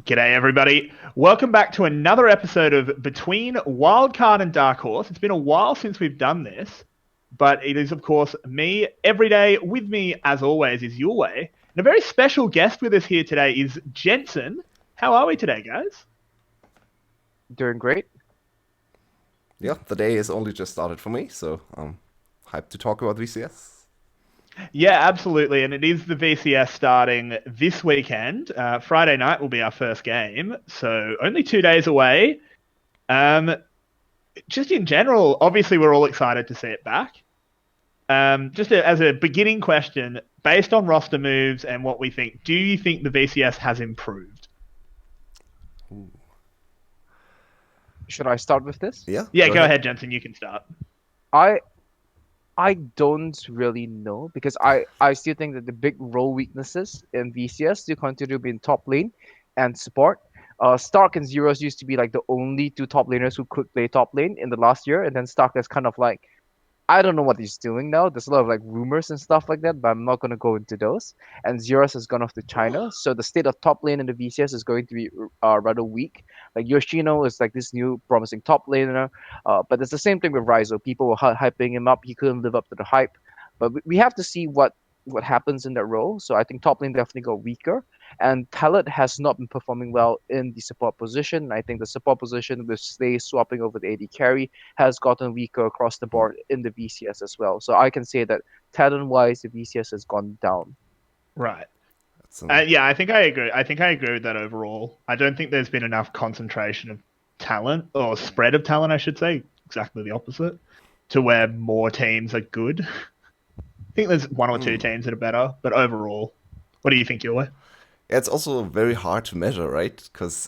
G'day, everybody. Welcome back to another episode of Between Wildcard and Dark Horse. It's been a while since we've done this, but it is, of course, me every day. With me, as always, is Yulwei. And a very special guest with us here today is Jensen. How are we today, guys? Doing great. Yeah, the day has only just started for me, so I'm hyped to talk about VCS. Yeah, absolutely. And it is the VCS starting this weekend. Friday night will be our first game, so only 2 days away. Um, just in general, obviously, we're all excited to see it back. As a beginning question, based on roster moves and what we think, do you think the VCS has improved? Ooh. Should I start with this? Yeah, Yeah, go ahead, Jensen. You can start. I I don't really know because I still think that the big role weaknesses in VCS still continue to be in top lane and support. Stark and Zeros used to be like the only two top laners who could play top lane in the last year, and then Stark has kind of like I don't know what he's doing now. There's a lot of like rumors and stuff like that, but I'm not gonna go into those. And Zeros has gone off to China, so the state of top lane in the VCS is going to be rather weak. Like Yoshino is like this new promising top laner, but it's the same thing with Raizo. People were hyping him up. He couldn't live up to the hype, but we have to see what happens in that role. So I think top lane definitely got weaker, and Talent has not been performing well in the support position. I think the support position with Slay swapping over the AD carry has gotten weaker across the board in the VCS as well. So I can say that talent-wise, the VCS has gone down. Right. That's an, Yeah, I think I agree. I think I agree with that overall. I don't think there's been enough concentration of talent or spread of talent, I should say. Exactly the opposite, to where more teams are good. I think there's one or two teams that are better, but overall, what do you think, Yulwei? it's also very hard to measure, right? Because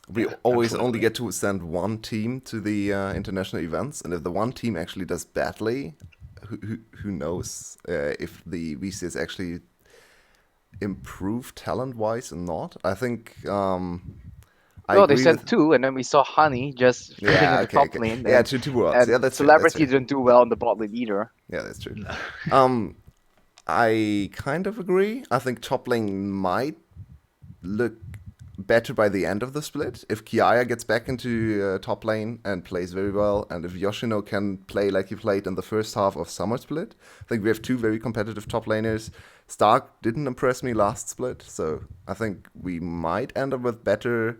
we Yeah, always only absolutely. get to send one team to the international events, and if the one team actually does badly, who knows if the VCS actually improve talent-wise or not? I think I Well, they agree sent with. two, and then we saw Honey just fitting in Yeah, the okay, top okay. lane, Yeah, and two worlds. Yeah, and that's fair. That's Celebrity fair. didn't do well in the bot lane either. Yeah, that's true. No. Um, I kind of agree. I think top lane might look better by the end of the split. If Kiaya gets back into top lane and plays very well, and if Yoshino can play like he played in the first half of Summer Split, I think we have two very competitive top laners. Stark didn't impress me last split, so I think we might end up with better.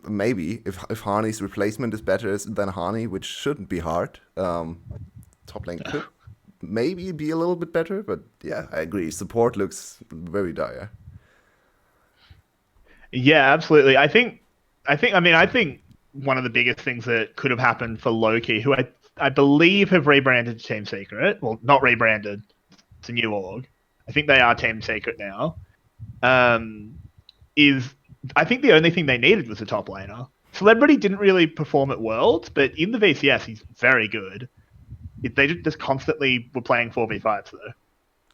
Maybe if Harney's replacement is better than Harney, which shouldn't be hard, top lane could maybe be a little bit better. But yeah, I agree. Support looks very dire. Yeah, absolutely. I think one of the biggest things that could have happened for Loki, who I believe have rebranded to Team Secret. Well, not rebranded. It's a new org. I think they are Team Secret now. Um, is I think the only thing they needed was a top laner. Celebrity didn't really perform at Worlds, but in the VCS he's very good. They just constantly were playing 4v5s though. So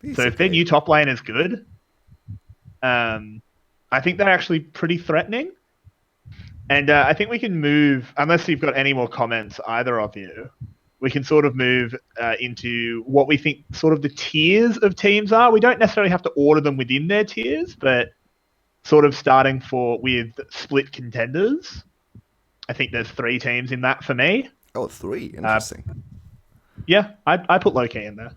He's if their okay. new top lane is good, um, I think they're actually pretty threatening. And I think we can move, unless you've got any more comments, either of you, we can sort of move into what we think sort of the tiers of teams are. We don't necessarily have to order them within their tiers, but sort of starting with split contenders. I think there's three teams in that for me. Oh, three. Uh, Interesting. yeah, I put Loki in there.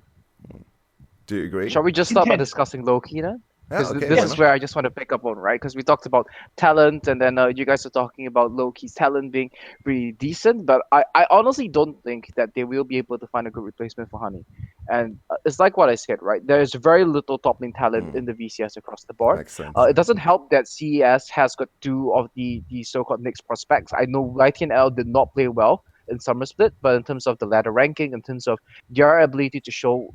Do you agree? Shall we just start by Contend. discussing Loki then? Yeah. Because Okay. this Why Yes. is not? where I just want to pick up on, right? Because we talked about talent, and then you guys are talking about Loki's talent being pretty decent, but I honestly don't think that they will be able to find a good replacement for Honey. And it's like what I said, right? There's very little top lane talent Hmm. in the VCS across the board. Makes sense. It doesn't help that CES has got two of the so-called mixed prospects. I know YTNL did not play well in Summer Split, but in terms of the ladder ranking, in terms of their ability to show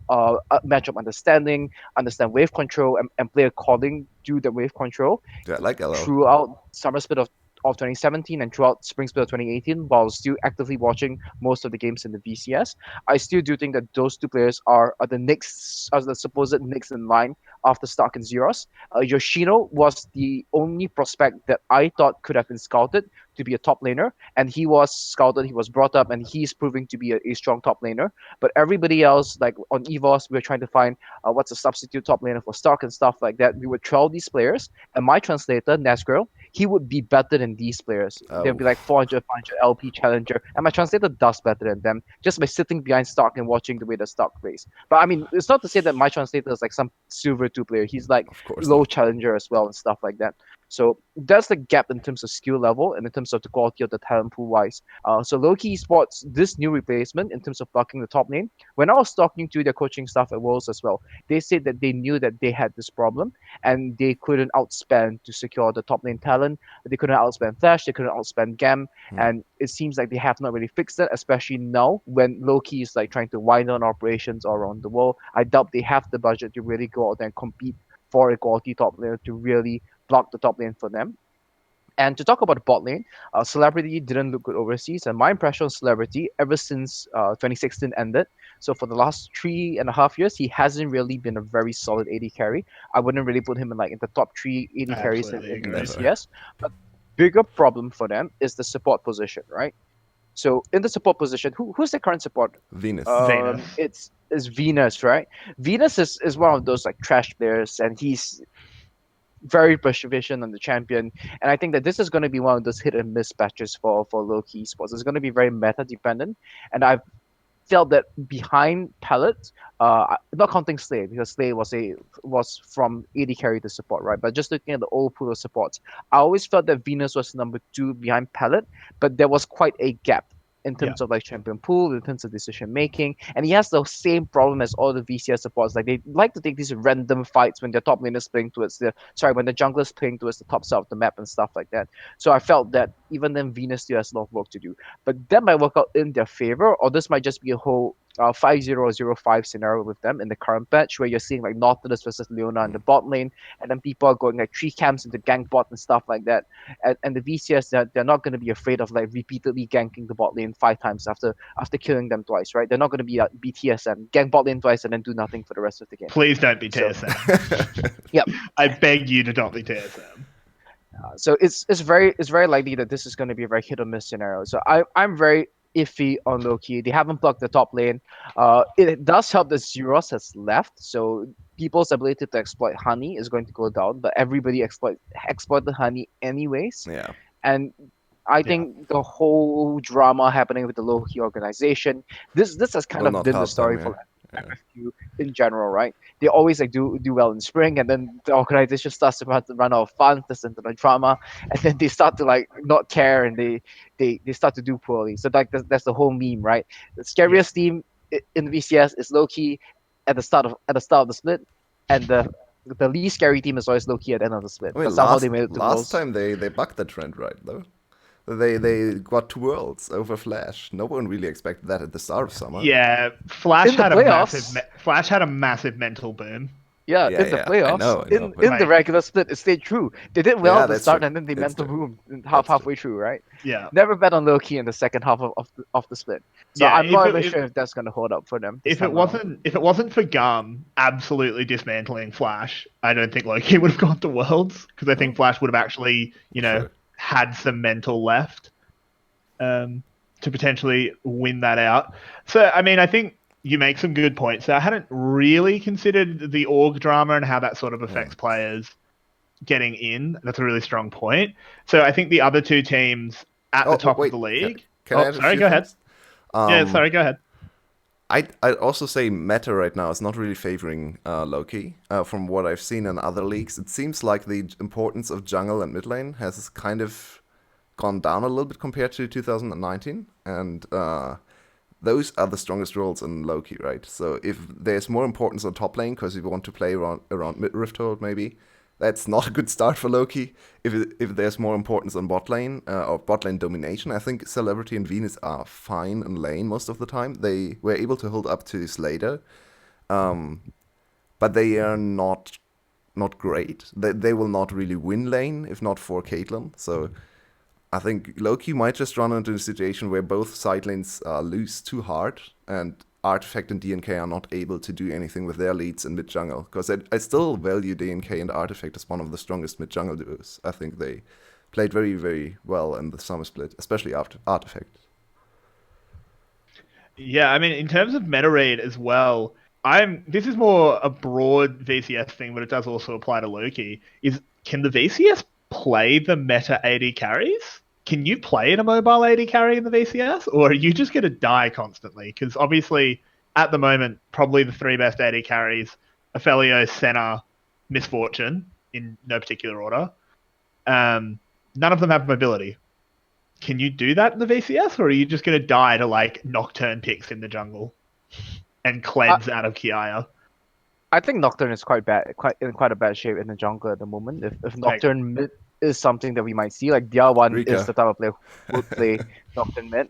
matchup understanding, understand wave control, and play according to the wave control Yeah, I like LL. throughout Summer Split of 2017 and throughout spring split of 2018, while still actively watching most of the games in the VCS, I still do think that those two players are the next, as the supposed next in line after Stark and Zeros. Yoshino was the only prospect that I thought could have been scouted to be a top laner, and he was scouted, he was brought up, and he's proving to be a strong top laner. But everybody else, like on EVOS, we were trying to find what's a substitute top laner for Stark and stuff like that. We would trial these players, and my translator, Nesgirl, he would be better than these players. They'll Oh, be like 400, 500 LP challenger, and my translator does better than them just by sitting behind Stark and watching the way the Stark plays. But I mean, it's not to say that my translator is like some silver 2 player. He's like of course low not. challenger as well and stuff like that. So that's the gap in terms of skill level and in terms of the quality of the talent pool wise. So Loki Esports, this new replacement in terms of blocking the top lane, when I was talking to their coaching staff at Worlds as well, they said that they knew that they had this problem and they couldn't outspend to secure the top lane talent. They couldn't outspend Flash, they couldn't outspend GAM, and it seems like they have not really fixed it, especially now when Loki is like trying to wind down operations all around the world. I doubt they have the budget to really go out there and compete for a quality top laner to really block the top lane for them. And to talk about the bot lane, Celebrity didn't look good overseas, and my impression of Celebrity ever since 2016 ended. So for the last 3.5 years, he hasn't really been a very solid AD carry. I wouldn't really put him in like in the top 3 AD I carries absolutely in the agree. Never. VCS. But bigger problem for them is the support position, right? So in the support position, who's the current support? Venus. Venus. It's Venus, right? Venus is one of those like trash players, and he's very proficient on the champion. And I think that this is going to be one of those hit and miss patches for Loki Esports. It's going to be very meta dependent, and I've felt that behind Pallet, not counting Slay because Slay was from AD carry to support, right? But just looking at the old pool of supports, I always felt that Venus was number 2 behind Pallet, but there was quite a gap in Yeah. terms of like champion pool, in terms of decision making, and he has the same problem as all the VCS supports. Like they like to take these random fights when their top lane is playing towards when the jungler is playing towards the top side of the map and stuff like that. So I felt that even then Venus still has a lot of work to do. But that might work out in their favor, or this might just be a whole 5-0-0-5 scenario with them in the current patch where you're seeing like Nautilus versus Leona in the bot lane, and then people are going like 3 camps into gank bot and stuff like that. And the VCS, they're not going to be afraid of like repeatedly ganking the bot lane 5 times after killing them twice, right? They're not going to be BTSM, gank bot lane twice and then do nothing for the rest of the game. Please don't be So- TSM. Yep. I beg you to not be TSM. So it's very likely that this is going to be a very hit or miss scenario. So I'm very iffy on Loki. They haven't blocked the top lane. It does help that Zeros has left, so people's ability to exploit honey is going to go down. But everybody exploit the honey anyways, Yeah. and I think the whole drama happening with the Loki organization, this has kind Will of not been the help story them, for yeah. FFQ in general, right? They always like do well in spring, and then the organization starts to run out of funds, there's into the drama, and then they start to like not care, and they start to do poorly. So like that's the whole meme, right? The scariest team in VCS is Loki at the start of the split, and the least scary team is always Loki at the end of the split. I mean, But somehow they made it to last Worlds. time they bucked the trend, right? Though they got 2 worlds over Flash. No one really expected that at the start of summer. Yeah, Flash In the had playoffs- Flash had a massive mental boom. Yeah, In the yeah, I playoffs, know, but- in the Like- regular split, it stayed true. They did well Yeah, at the that's start, true. and then they That's mental true. boom That's halfway through, right? Yeah. Never bet on Loki in the second half of the split. So Yeah, I'm if not it- even if- sure if that's going to hold up for them. This If it time around. wasn't for Gum absolutely dismantling Flash, I don't think Loki would have gone to Worlds because I think Flash would have actually, Sure. had some mental left to potentially win that out. So I mean, I think you make some good points. I hadn't really considered the org drama and how that sort of affects players getting in. That's a really strong point. So I think the other 2 teams at the top wait, of the league. Can I add a sorry, few go ahead. things? Yeah, sorry, go ahead. I'd also say meta right now is not really favoring Loki. From what I've seen in other leagues, it seems like the importance of jungle and mid lane has kind of gone down a little bit compared to 2019, and those are the strongest roles in Loki, right? So if there's more importance on top lane because you want to play around mid Rift Hold, maybe that's not a good start for Loki. If there's more importance on bot lane or bot lane domination, I think Celebrity and Venus are fine in lane most of the time. They were able to hold up to Slater, but they are not great. They will not really win lane if not for Caitlyn. So I think Loki might just run into a situation where both side lanes lose too hard, and Artifact and DNK are not able to do anything with their leads in mid jungle. Because I still value DNK and Artifact as one of the strongest mid jungle duos. I think they played very, very well in the summer split, especially after Artifact. Yeah, I mean, in terms of meta read as well, this is more a broad VCS thing, but it does also apply to Loki. Can the VCS play the meta AD carries? Can you play in a mobile AD carry in the VCS, or are you just going to die constantly? Because obviously, at the moment, probably the three best AD carries: Ophelio, Senna, Misfortune, in no particular order. None of them have mobility. Can you do that in the VCS, or are you just going to die to like Nocturne picks in the jungle and cleanse out of Kiaya? I think Nocturne is quite in quite a bad shape in the jungle at the moment. If Nocturne mid is something that we might see, like DR1 Rika. is the type of player who would play Nocturne mid.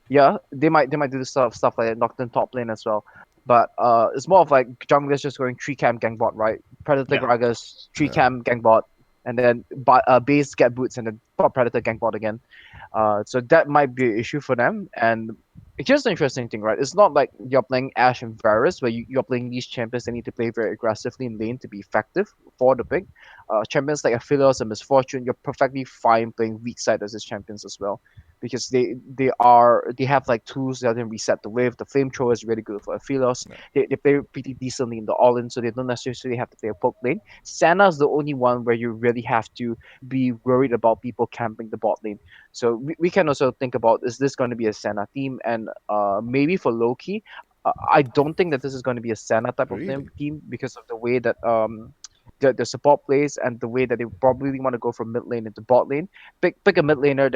Yeah, they might do stuff like that, Nocturne top lane as well. But it's more of like junglers just going 3-cam gang bot, right? Predator Yeah. Gragas, 3-cam gang bot, and then base get boots and then top Predator gang bot again. So that might be an issue for them. And it's just an interesting thing, right? It's not like you're playing Ashe and Varus, where you're playing these champions that need to play very aggressively in lane to be effective for the pick. Champions like Aphelios and Misfortune, you're perfectly fine playing weak side as his champions as well, because they have like tools that can reset the wave. The flamethrower is really good for Aphelios. Yeah. They play pretty decently in the all-in, so they don't necessarily have to play a poke lane. Senna's the only one where you really have to be worried about people camping the bot lane. So we can also think about, is this going to be a Senna team? And maybe for Loki, I don't think that this is going to be a Senna type of Really? team because of the way that the support plays and the way that they probably want to go from mid lane into bot lane. Pick a mid laner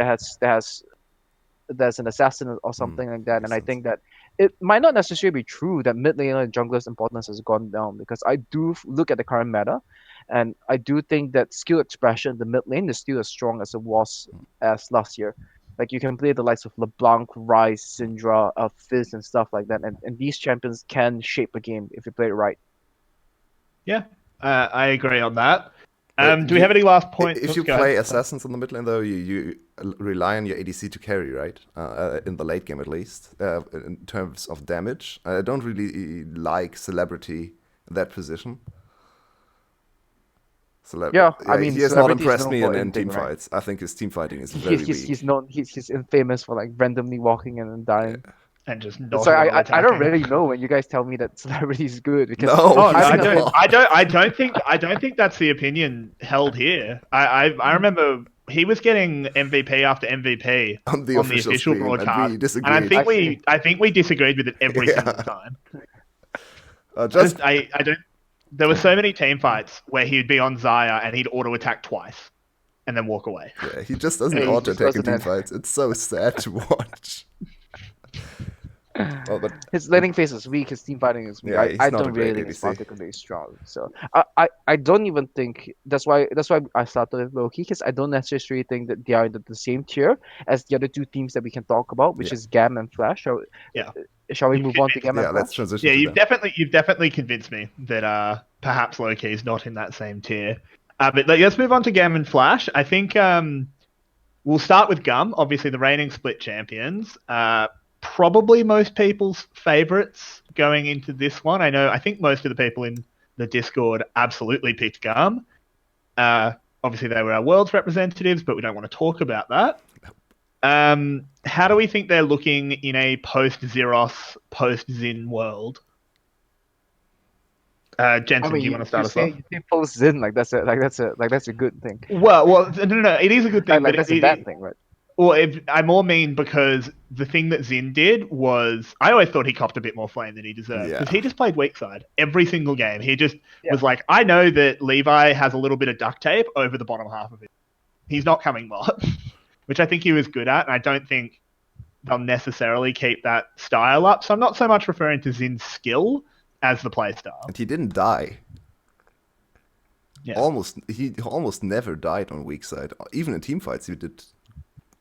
that's an assassin or something like that. And I think that it might not necessarily be true that mid laner and jungler's importance has gone down, because I do look at the current meta, and I do think that skill expression in the mid lane is still as strong as it was as last year. Like you can play the likes of LeBlanc, Ryze, Syndra, Fizz, and stuff like that, and these champions can shape a game if you play it right. Yeah, I agree on that. Do we have any last points? If you play assassins on the mid lane, though, you rely on your ADC to carry, right? In the late game, at least, in terms of damage. I don't really like Celebrity in that position. I mean, he has not Celebrity is impressed known me for in team anything, right? fights. I think his team fighting is very weak. He's infamous for like randomly walking in and dying. And just not. So I don't really know when you guys tell me that Celebrity is good, because No, I don't think that's the opinion held here. I remember he was getting MVP after MVP on the official stream, broadcast, and we disagreed. and I think we disagreed with it every single time. I don't. There were so many team fights where he'd be on Xayah and he'd auto attack twice, and then walk away. Yeah, he just doesn't auto attack in team fights. It's so sad to watch. Well, but his laning phase is weak. His team fighting is weak. I don't really think it's particularly strong. So I don't even think that's why I started with Loki, because I don't necessarily think that they are in the same tier as the other two teams that we can talk about, which is GAM and Flash. So shall we move on to GAM and Flash? Let's transition. Yeah, you've definitely convinced me that perhaps Loki is not in that same tier. But let's move on to GAM and Flash. I think we'll start with GAM, obviously the reigning split champions. Probably most people's favorites going into this one. I think most of the people in the Discord absolutely picked GAM. Obviously, they were our world's representatives, but we don't want to talk about that. How do we think they're looking in a post-Zeros, post-Zin world? Jensen, do you want to start us off? You say post-Zin, that's a good thing. Well, no, it is a good thing, but that's a bad thing, right? Well, I more mean because the thing that Zin did was, I always thought he copped a bit more flame than he deserved, because he just played weak side every single game. He just was like, I know that Levi has a little bit of duct tape over the bottom half of it. He's not coming bot, which I think he was good at, and I don't think they'll necessarily keep that style up. So I'm not so much referring to Zin's skill as the play style. And he didn't die. Yeah. He almost never died on weak side. Even in team fights, he did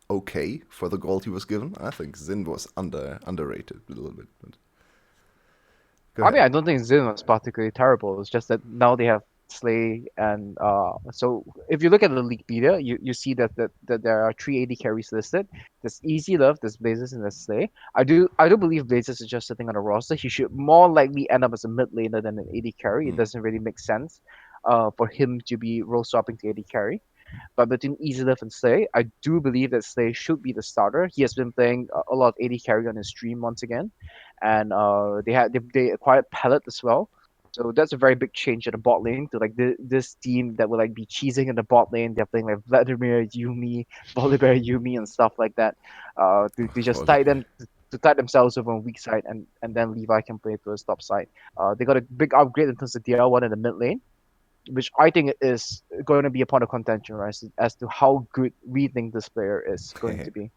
okay for the gold he was given. I think Zin was underrated a little bit. But... I mean, I don't think Zin was particularly terrible. It's just that now they have Slay, and so if you look at the Leaguepedia, you see that there are three AD carries listed. There's Easy Love, there's Blazes, and there's Slay. I do believe Blazes is just sitting on the roster. He should more likely end up as a mid laner than an AD carry. It doesn't really make sense for him to be role swapping to AD carry. But between Easylif and Slay, I do believe that Slay should be the starter. He has been playing a lot of AD carry on his stream once again, and they acquired Pellet as well. So that's a very big change in the bot lane to like this team that will like be cheesing in the bot lane. They're playing like Vladimir, Yumi, Volibear, Yumi, and stuff like that. To just tie them to tie themselves over on weak side, and then Levi can play to his top side. They got a big upgrade in terms of DL1 in the mid lane, which I think is going to be a point of contention, right? As to how good we think this player is going to be.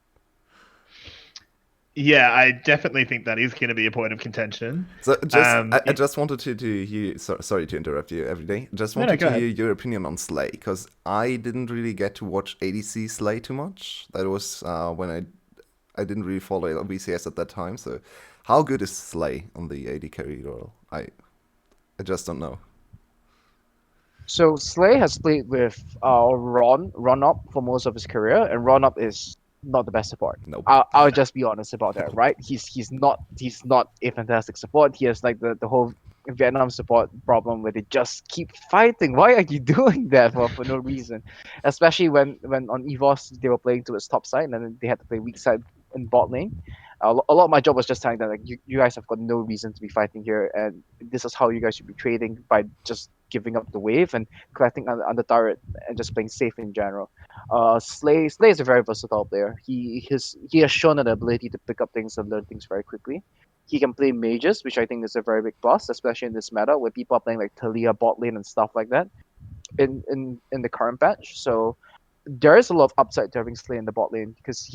Yeah, I definitely think that is going to be a point of contention. So I just wanted to hear. Sorry to interrupt you every day. Just wanted to hear your opinion on Slay, because I didn't really get to watch ADC Slay too much. That was when I didn't really follow VCS at that time. So how good is Slay on the AD carry role? I just don't know. So Slay has played with Ron Up for most of his career, and Ron Up is not the best support. Nope. I'll just be honest about that, right? He's not a fantastic support. He has like the whole Vietnam support problem where they just keep fighting. Why are you doing that for no reason? Especially when on EVOS they were playing to his top side and then they had to play weak side in bot lane. A lot of my job was just telling them like you guys have got no reason to be fighting here, and this is how you guys should be trading, by just giving up the wave and collecting on the turret and just playing safe in general. Slay is a very versatile player. He has shown an ability to pick up things and learn things very quickly. He can play mages, which I think is a very big plus, especially in this meta where people are playing like Talia bot lane and stuff like that in the current patch. So there is a lot of upside to having Slay in the bot lane, because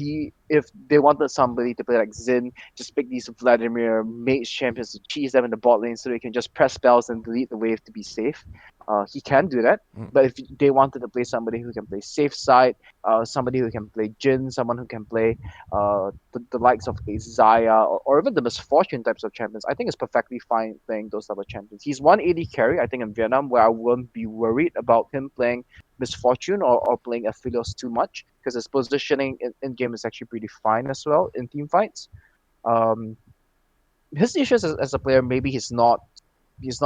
if they wanted somebody to play like Xin, just pick these Vladimir mage champions to cheese them in the bot lane so they can just press spells and delete the wave to be safe. He can do that, but if they wanted to play somebody who can play safe side, somebody who can play Jin, someone who can play the likes of Isaiah or even the Misfortune types of champions, I think it's perfectly fine playing those type of champions. He's one AD carry, I think, in Vietnam, where I wouldn't be worried about him playing Misfortune or playing Aphelios too much, because his positioning in game is actually pretty fine as well in team fights. His issues as a player, maybe he's not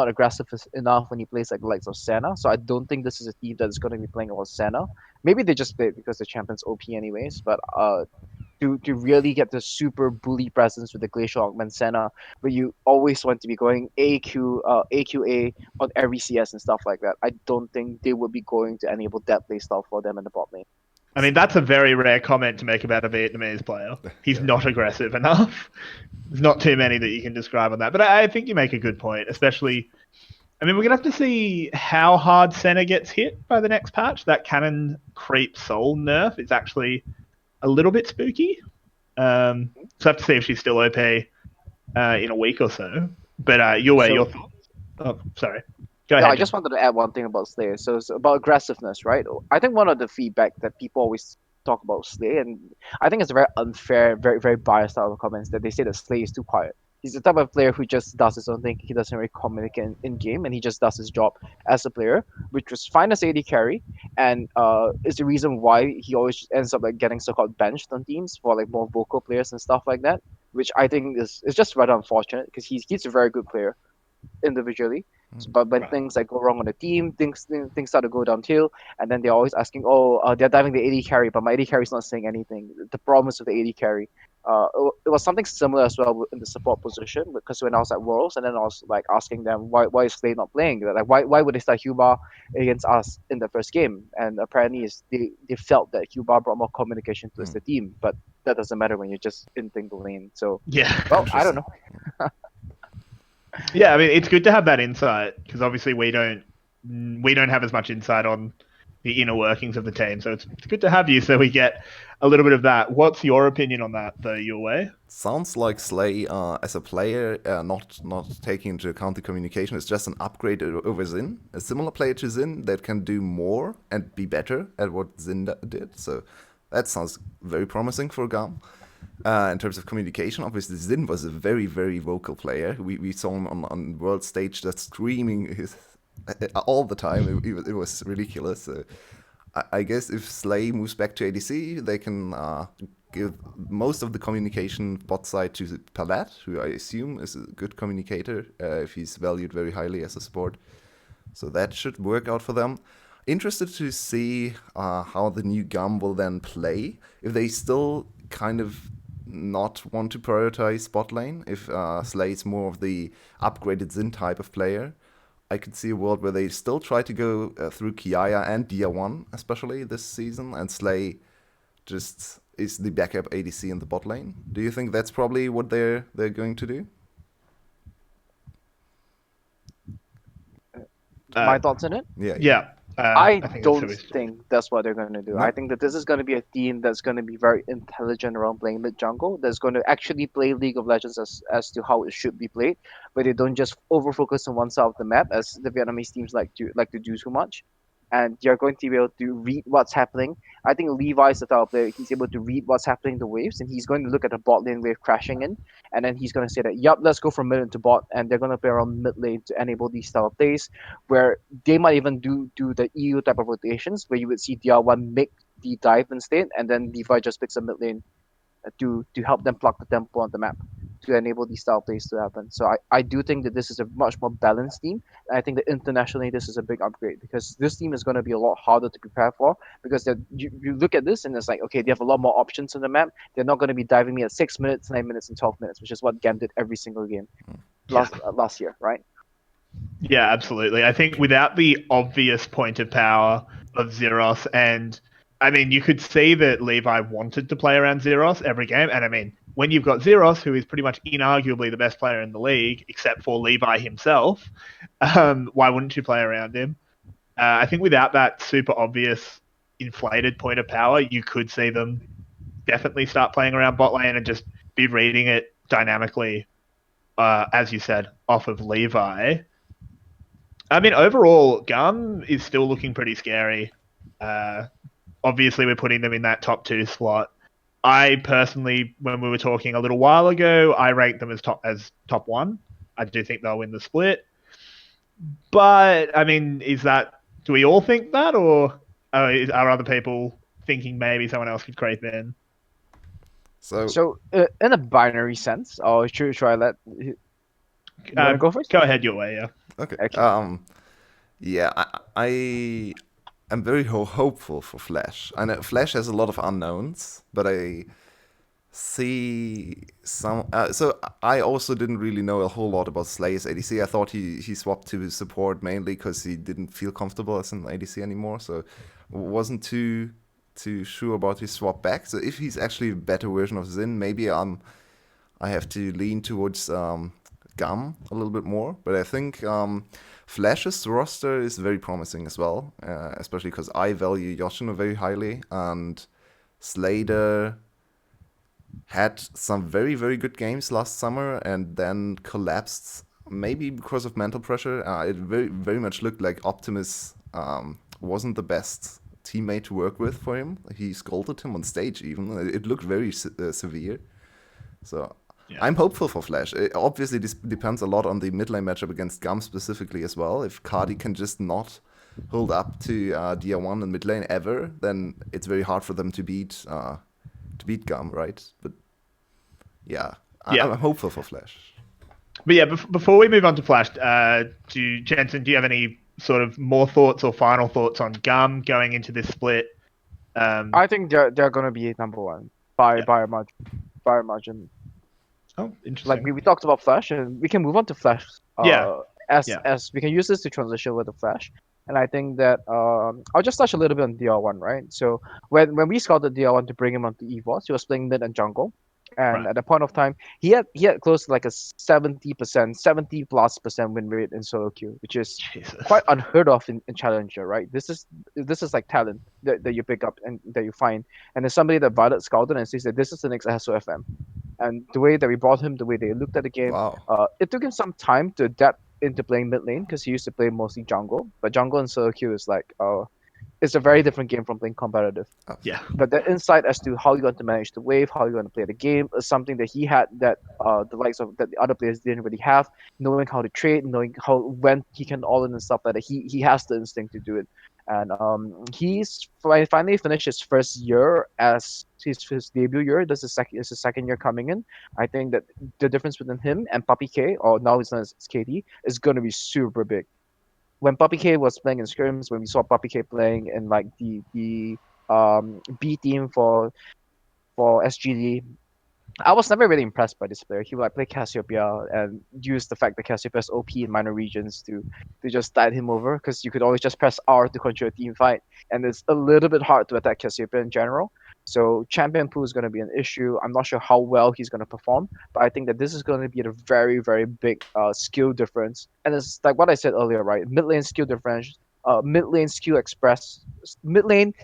aggressive enough when he plays like the likes of Senna. So I don't think this is a team that is going to be playing about Senna. Maybe they just play it because the champion's OP anyways. But to really get the super bully presence with the Glacial Augment Senna, where you always want to be going AQA on every CS and stuff like that, I don't think they would be going to enable that playstyle for them in the bot lane. I mean, that's a very rare comment to make about a Vietnamese player. He's not aggressive enough. There's not too many that you can describe on that. But I think you make a good point, especially... I mean, we're going to have to see how hard Senna gets hit by the next patch. That Cannon Creep Soul nerf is actually a little bit spooky. So I have to see if she's still OP in a week or so. But Yulwei, your thoughts? Oh, sorry. Go ahead. I just wanted to add one thing about Slayer. So it's about aggressiveness, right? I think one of the feedback that people always talk about Slay, and I think it's a very unfair, very, very biased style of comments, that they say that Slay is too quiet. He's the type of player who just does his own thing. He doesn't really communicate in game, and he just does his job as a player, which was fine as AD carry, and is the reason why he always ends up like getting so-called benched on teams for like more vocal players and stuff like that, which I think is just rather unfortunate, because he's a very good player individually. But when things like go wrong on the team, things start to go downhill, and then they're always asking, they're diving the AD carry, but my AD carry is not saying anything. The problem is with the AD carry. It was something similar as well in the support position, because when I was at Worlds, and then I was like asking them why is Slay not playing? Like why would they start Huba against us in the first game? And apparently they felt that Huba brought more communication to the team, but that doesn't matter when you're just in the lane. So yeah, well, I don't know. Yeah, I mean, it's good to have that insight, because obviously we don't have as much insight on the inner workings of the team. So it's good to have you, so we get a little bit of that. What's your opinion on that, though, Yulwei? Sounds like Slay as a player, not taking into account the communication, is just an upgrade over Xin. A similar player to Xin that can do more and be better at what Xin did. So that sounds very promising for GAM. In terms of communication, obviously Xin was a very, very vocal player. We saw him on world stage just screaming all the time. It was ridiculous. So I guess if Slay moves back to ADC, they can give most of the communication bot side to Palat, who I assume is a good communicator if he's valued very highly as a support. So that should work out for them. Interested to see how the new GAM will then play. If they still kind of not want to prioritize bot lane, if Slay is more of the upgraded Xin type of player, I could see a world where they still try to go through Kiaya and Dia1, especially this season, and Slay just is the backup ADC in the bot lane. Do you think that's probably what they're going to do? My thoughts on it? Yeah. I think don't that's think that's what they're going to do. No? I think that this is going to be a team that's going to be very intelligent around playing mid jungle. That's going to actually play League of Legends as to how it should be played, but they don't just over focus on one side of the map as the Vietnamese teams like to do too much. And you're going to be able to read what's happening. I think Levi's the type of player, he's able to read what's happening in the waves, and he's going to look at a bot lane wave crashing in, and then he's going to say that, yup, let's go from mid into bot, and they're going to play around mid lane to enable these style of plays, where they might even do the EU type of rotations, where you would see DR1 make the dive instead, and then Levi just picks a mid lane to help them block the tempo on the map to enable these style plays to happen. So I do think that this is a much more balanced team. And I think that internationally this is a big upgrade because this team is going to be a lot harder to prepare for because you look at this and it's like, okay, they have a lot more options on the map. They're not going to be diving me at 6 minutes, 9 minutes, and 12 minutes, which is what GAM did every single game last year, right? Yeah, absolutely. I think without the obvious point of power of Zeros, and I mean, you could see that Levi wanted to play around Zeros every game, and I mean, when you've got Zeros, who is pretty much inarguably the best player in the league, except for Levi himself, why wouldn't you play around him? I think without that super obvious inflated point of power, you could see them definitely start playing around bot lane and just be reading it dynamically, as you said, off of Levi. I mean, overall, GAM is still looking pretty scary. Obviously, we're putting them in that top 2 slot. I personally, when we were talking a little while ago, I ranked them as top 1. I do think they'll win the split. But, I mean, do we all think that, or are other people thinking maybe someone else could creep in? So in a binary sense, or should I let you want to go first? Go ahead, Yulwei, yeah. Okay. Okay. Yeah, I am very hopeful for Flash. I know Flash has a lot of unknowns, but I see some. So I also didn't really know a whole lot about Slay's ADC. I thought he swapped to support mainly because he didn't feel comfortable as an ADC anymore. So wasn't too sure about his swap back. So if he's actually a better version of Xin, maybe I have to lean towards GAM a little bit more. But I think Flash's roster is very promising as well, especially because I value Yoshino very highly, and Slater had some very, very good games last summer and then collapsed, maybe because of mental pressure. It very, very much looked like Optimus wasn't the best teammate to work with for him. He scolded him on stage even. It looked very severe. So yeah. I'm hopeful for Flash. Obviously, this depends a lot on the mid lane matchup against GAM specifically as well. If Cardi can just not hold up to DR1 in mid lane ever, then it's very hard for them to beat GAM, right? But yeah, I'm hopeful for Flash. But yeah, before we move on to Flash, Jensen, do you have any sort of more thoughts or final thoughts on GAM going into this split? I think they're going to be number 1 by a margin. Oh, interesting. Like we talked about Flash, and we can move on to Flash. As we can use this to transition with the Flash. And I think that I'll just touch a little bit on DR1, right? So when we scouted DR1 to bring him onto EVOS, he was playing mid and jungle. And at the point of time, he had close to like a 70+ % win rate in solo queue, which is quite unheard of in Challenger, right? This is like talent that you pick up and that you find. And there's somebody that Violet scouted and says that this is the next SOFM. And the way that we brought him, the way they looked at the game, it took him some time to adapt into playing mid lane because he used to play mostly jungle. But jungle and solo queue is like it's a very different game from playing competitive. Yeah. But the insight as to how you're going to manage the wave, how you're going to play the game, is something that he had that the likes of that the other players didn't really have. Knowing how to trade, knowing how when he can all in and stuff like that. He has the instinct to do it, and he's finally finished his first year as his debut year. This is his second year coming in. I think that the difference between him and Puppy K, or now he's known as KD, is going to be super big. When Puppy K was playing in scrims, when we saw Puppy K playing in like the B team for SGD, I was never really impressed by this player. He would like play Cassiopeia and use the fact that Cassiopeia's OP in minor regions to just tide him over, because you could always just press R to control a team fight, and it's a little bit hard to attack Cassiopeia in general. So champion pool is going to be an issue. I'm not sure how well he's going to perform, but I think that this is going to be a very very big skill difference. And it's like what I said earlier, right? Mid lane skill difference, mid lane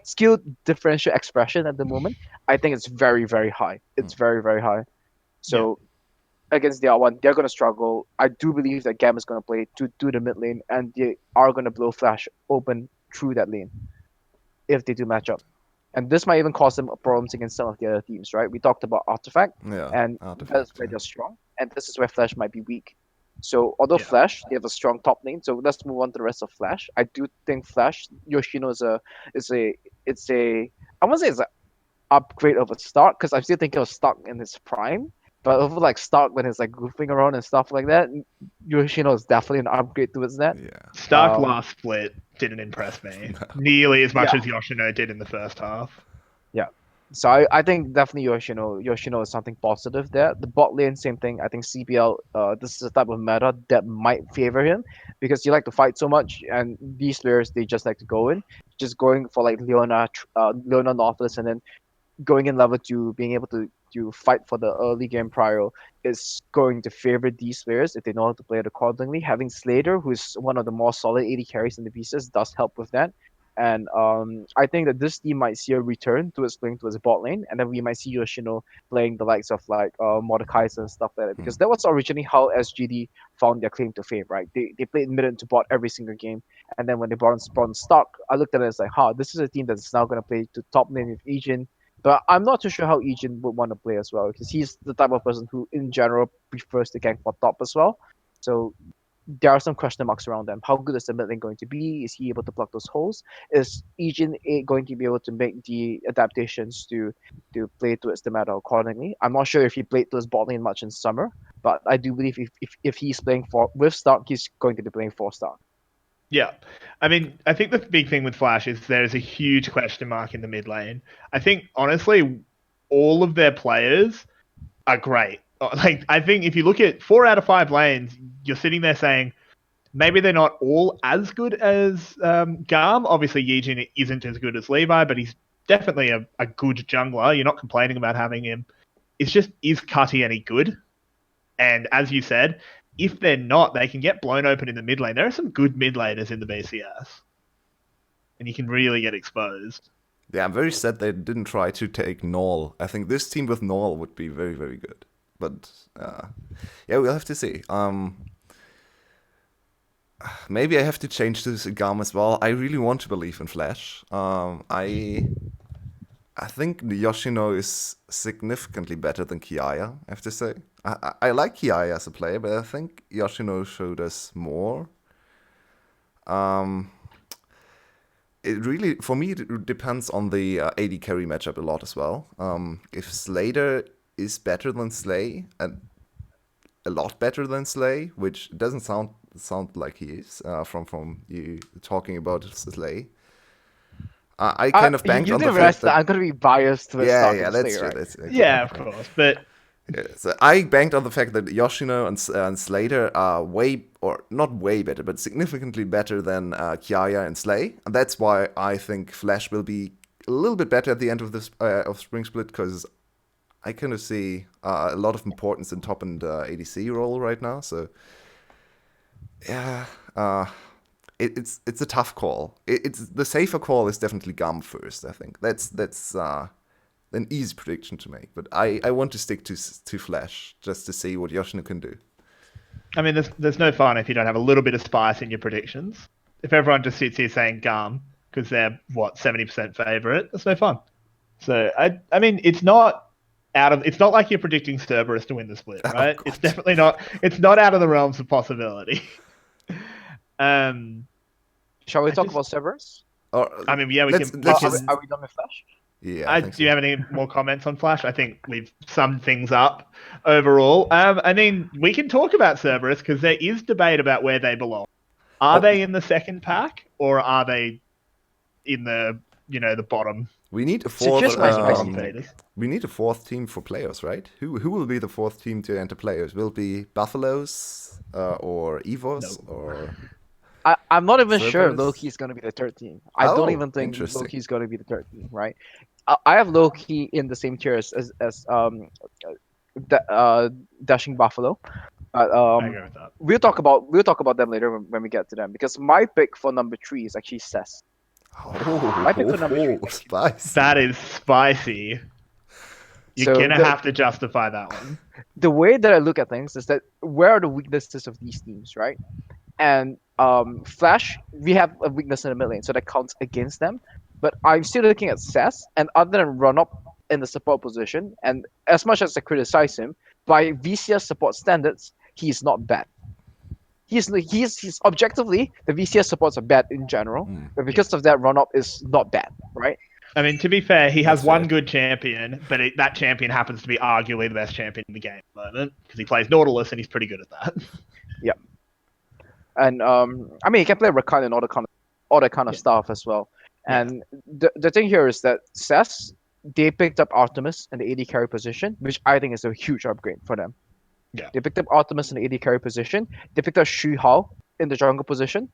skill differential expression at the moment. I think it's very very high. It's very very high. So against the R1, they're gonna struggle. I do believe that GAM is gonna play to the mid lane, and they are gonna blow Flash open through that lane if they do match up. And this might even cause them problems against some of the other teams, right? We talked about Artifact, Yeah, and Artifact, that's where yeah. they're strong, and this is where Flash might be weak. So although Yeah. Flash, they have a strong top lane. So let's move on to the rest of Flash. I do think Flash Yoshino it's a I won't say it's an upgrade of a Stark, because I'm still thinking of Stark in his prime. But over like Stark when he's like goofing around and stuff like that, Yoshino is definitely an upgrade towards that. Yeah. Stark Um, last split didn't impress me nearly as much Yeah. as Yoshino did in the first half. Yeah. So I think definitely Yoshino is something positive there. The bot lane, same thing. I think CPL, this is a type of meta that might favor him, because you like to fight so much, and these players they just like to go in, just going for like Leona Nautilus, and then going in level 2, being able to fight for the early game prio is going to favor these players if they know how to play it accordingly. Having Slater, who's one of the more solid AD carries in the pieces, does help with that. And I think that this team might see a return to its playing towards the bot lane, and then we might see Yoshino playing the likes of like Mordekaiser and stuff like that, because that was originally how SGD found their claim to fame, right? They played mid to bot every single game, and then when they brought in Stark, I looked at it as like, this is a team that's now going to play to top lane with Ejin. But I'm not too sure how Ejin would want to play as well, because he's the type of person who, in general, prefers to gank for top as well. So there are some question marks around them. How good is the mid lane going to be? Is he able to plug those holes? Is Ejin going to be able to make the adaptations to play towards the meta accordingly? I'm not sure if he played towards bot lane much in summer, but I do believe if he's playing with Stark, he's going to be playing for Stark. Yeah. I mean, I think the big thing with Flash is there's a huge question mark in the mid lane. I think, honestly, all of their players are great. Like, I think if you look at 4 out of 5 lanes, you're sitting there saying, maybe they're not all as good as GAM. Obviously, Yijin isn't as good as Levi, but he's definitely a good jungler. You're not complaining about having him. It's just, is Cutty any good? And as you said, if they're not, they can get blown open in the mid lane. There are some good mid laners in the BCS. And you can really get exposed. Yeah, I'm very sad they didn't try to take Null. I think this team with Null would be very, very good. But yeah, we'll have to see. Maybe I have to change this GAM as well. I really want to believe in Flash. I think Yoshino is significantly better than Kiaya, I have to say. I like Kiaya as a player, but I think Yoshino showed us more. It really, for me, it depends on the AD carry matchup a lot as well. If Slater is better than Slay, and a lot better than Slay, which doesn't sound like he is from you talking about Slay. I kind of banked You on the didn't realize fact that I'm gonna be biased with Stark and that's Slayer, true. right? Yeah, of course. But Yeah, so I banked on the fact that Yoshino and Slater are not way better, but significantly better than Kiaya and Slay, and that's why I think Flash will be a little bit better at the end of this of Spring Split, because I kind of see a lot of importance in top and ADC role right now. So yeah, it's a tough call. It's the safer call is definitely GAM first. I think that's an easy prediction to make, but I want to stick to Flash just to see what Yoshino can do. I mean, there's no fun if you don't have a little bit of spice in your predictions. If everyone just sits here saying GAM, because they're 70% favorite. That's no fun. So I mean, it's not like you're predicting Cerberus to win the split, right? God. It's definitely not. It's not out of the realms of possibility. Shall we I talk just- about Cerberus? Or, I mean, yeah, we let's, can. let's Are just, we done with Flash? yeah, I think Do so. you have any more comments on Flash? I think we've summed things up overall. I mean, we can talk about Cerberus because there is debate about where they belong. Are they in the second pack or are they in the the bottom? We need a So fourth. here's my spicy bottom take. feeders? We need a fourth team for players, right? Who will be the fourth team to enter players? Will it be Buffaloes or Evos No. or? I'm not even sure Cerberus? Loki is going to be the third team. I don't Oh, even think interesting. Loki is going to be the third team, right? I have Loki in the same tier as Dashing Buffalo, but I agree with that. we'll talk about them later when we get to them, because my pick for number 3 is actually Cess. My pick for number 3 is actually spicy. That is spicy. You're So gonna the- have to justify that one. the way that I look at things is that where are the weaknesses of these teams, right? And Flash, we have a weakness in the mid lane, so that counts against them. But I'm still looking at Cess, and other than run up in the support position, and as much as I criticize him, by VCS support standards, he's not bad. He's objectively, the VCS supports are bad in general, but because of that, run up is not bad, right? I mean, to be fair, he has That's one fair. good champion, but that champion happens to be arguably the best champion in the game at the moment because he plays Nautilus and he's pretty good at that. And I mean, he can play Rakan and all that kind of stuff as well. Yeah. And the thing here is that Cess, they picked up Artemis in the AD carry position, which I think is a huge upgrade for them. Yeah. They picked up Artemis in the AD carry position. They picked up Xu Hao in the jungle position.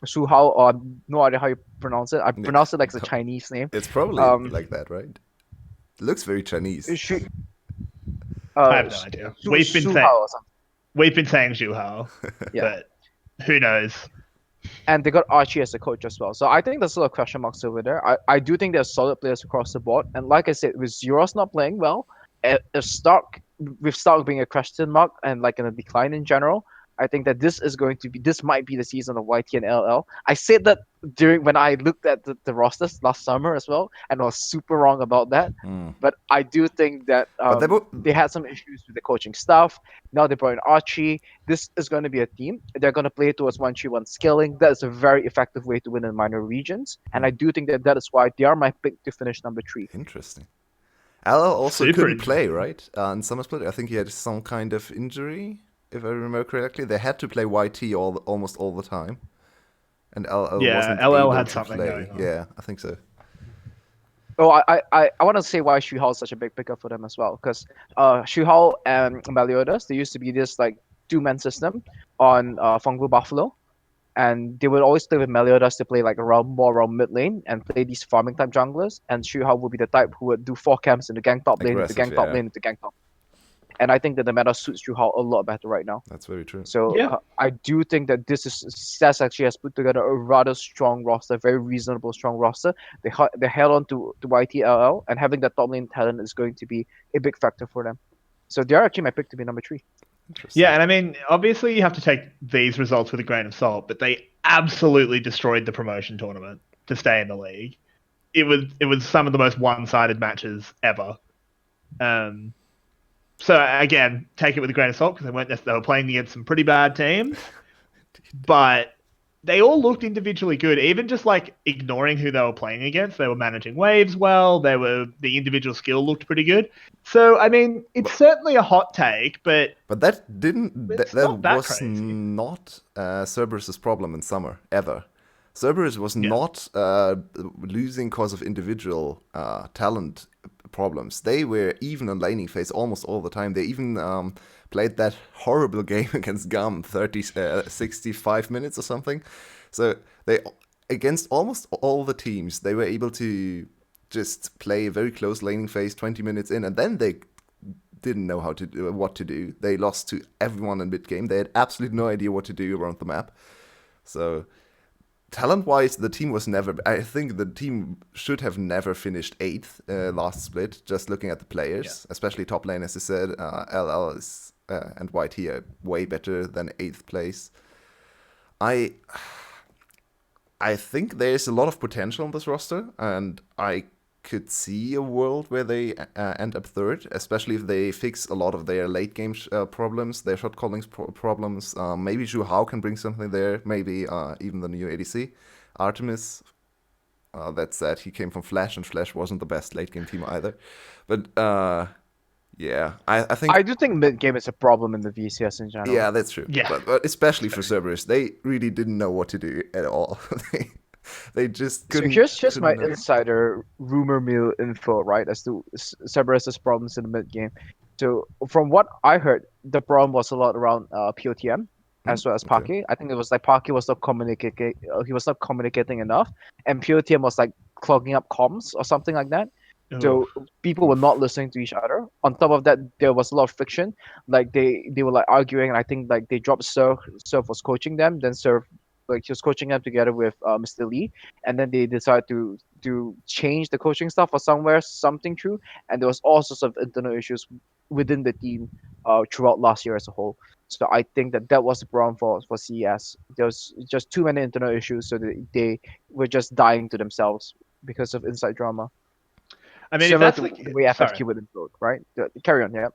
Xu Hao, or no idea how you pronounce it. I pronounce it like it's a Chinese name. It's probably like that, right? It looks very Chinese. Xu, I have no idea. Xu Hao or something. We've been saying Zhu Hao, Yeah. but who knows? And they got Archie as a coach as well. So I think there's still a question marks over there. I do think there's solid players across the board. And like I said, with Zeros not playing well, if Stark being a question mark and like in a decline in general, I think that this might be the season of YT and LL. I said that when I looked at the rosters last summer as well, and I was super wrong about that. But I do think that they had some issues with the coaching staff. Now they brought in Archie. This is going to be a team. They're going to play towards 1-3-1 scaling. That is a very effective way to win in minor regions. And I do think that is why they are my pick to finish number 3. Interesting. LL also Super couldn't play, right? In Summer Split, I think he had some kind of injury, if I remember correctly. They had to play YT almost all the time. And LL wasn't LL able had to something play. going on. Yeah, I think so. Oh, I want to say why Xu Hao is such a big pickup for them as well, because Xu Hao and Meliodas, they used to be this like 2-man system on Fengwu Buffalo, and they would always play with Meliodas to play like more around mid lane and play these farming type junglers, and Xu Hao would be the type who would do 4 camps in the gang top lane, the gang top lane, the gang top. And I think that the meta suits Xu Hao a lot better right now. That's very true. So I do think that Stas actually has put together a rather strong roster, very reasonable strong roster. They held on to YTLL, and having that top lane talent is going to be a big factor for them. So they are actually my pick to be number 3. Interesting. Yeah, and I mean, obviously you have to take these results with a grain of salt, but they absolutely destroyed the promotion tournament to stay in the league. It was some of the most one-sided matches ever. So again, take it with a grain of salt because they were playing against some pretty bad teams, but they all looked individually good. Even just like ignoring who they were playing against, they were managing waves well. The individual skill looked pretty good. So I mean, it's certainly a hot take, but that didn't. it's That not that was crazy. not Cerberus's problem in summer ever. Cerberus was not losing because of individual talent problems. They were even on laning phase almost all the time. They even played that horrible game against GAM, 65 minutes or something. So they, against almost all the teams, they were able to just play a very close laning phase 20 minutes in, and then they didn't know what to do. They lost to everyone in mid game. They had absolutely no idea what to do around the map. So talent-wise, the team was never... I think the team should have never finished 8th last split, just looking at the players, especially top lane, as I said. LL is, and YT are way better than 8th place. I think there's a lot of potential in this roster, and I could see a world where they end up third, especially if they fix a lot of their late game problems, their shot calling problems. Maybe Zhu Hao can bring something there. Maybe even the new ADC, Artemis. That said, he came from Flash, and Flash wasn't the best late game team either. But yeah, I think. I do think mid game is a problem in the VCS in general. Yeah, that's true. Yeah. But especially for Cerberus, they really didn't know what to do at all. they just couldn't. So here's my couldn't know. insider rumor mill info, right, as to Cerberus's problems in the mid game. So from what I heard, the problem was a lot around POTM as well as Okay. Paki. I think it was like Paki was not communicating. He was not communicating enough, and POTM was like clogging up comms or something like that. So people were not listening to each other. On top of that, there was a lot of friction. Like they were like arguing, and I think like they dropped Surf. Surf was coaching them. Then Surf, like he was coaching them together with Mr. Lee, and then they decided to change the coaching stuff or something true. And there was all sorts of internal issues within the team throughout last year as a whole. So I think that was the problem for CES. There was just too many internal issues, so they were just dying to themselves because of inside drama. I mean, if Similar that's to the the way FFQ sorry. would implode, right? Carry on, yeah.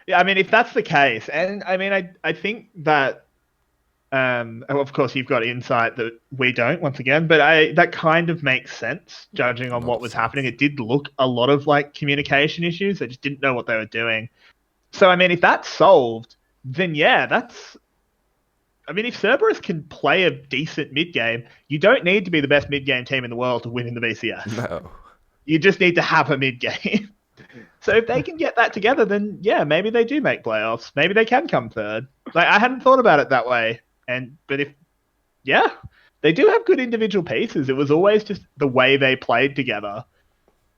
Yeah, I mean, if that's the case, and I mean, I think that, of course, you've got insight that we don't, once again, but that kind of makes sense, judging on Lot what of was sense. happening. It did look a lot of like communication issues. They just didn't know what they were doing. So, I mean, if that's solved, then yeah, that's. I mean, if Cerberus can play a decent mid game, you don't need to be the best mid game team in the world to win in the BCS. No. You just need to have a mid game. So if they can get that together, then yeah, maybe they do make playoffs. Maybe they can come third. Like I hadn't thought about it that way. But if yeah, they do have good individual pieces. It was always just the way they played together.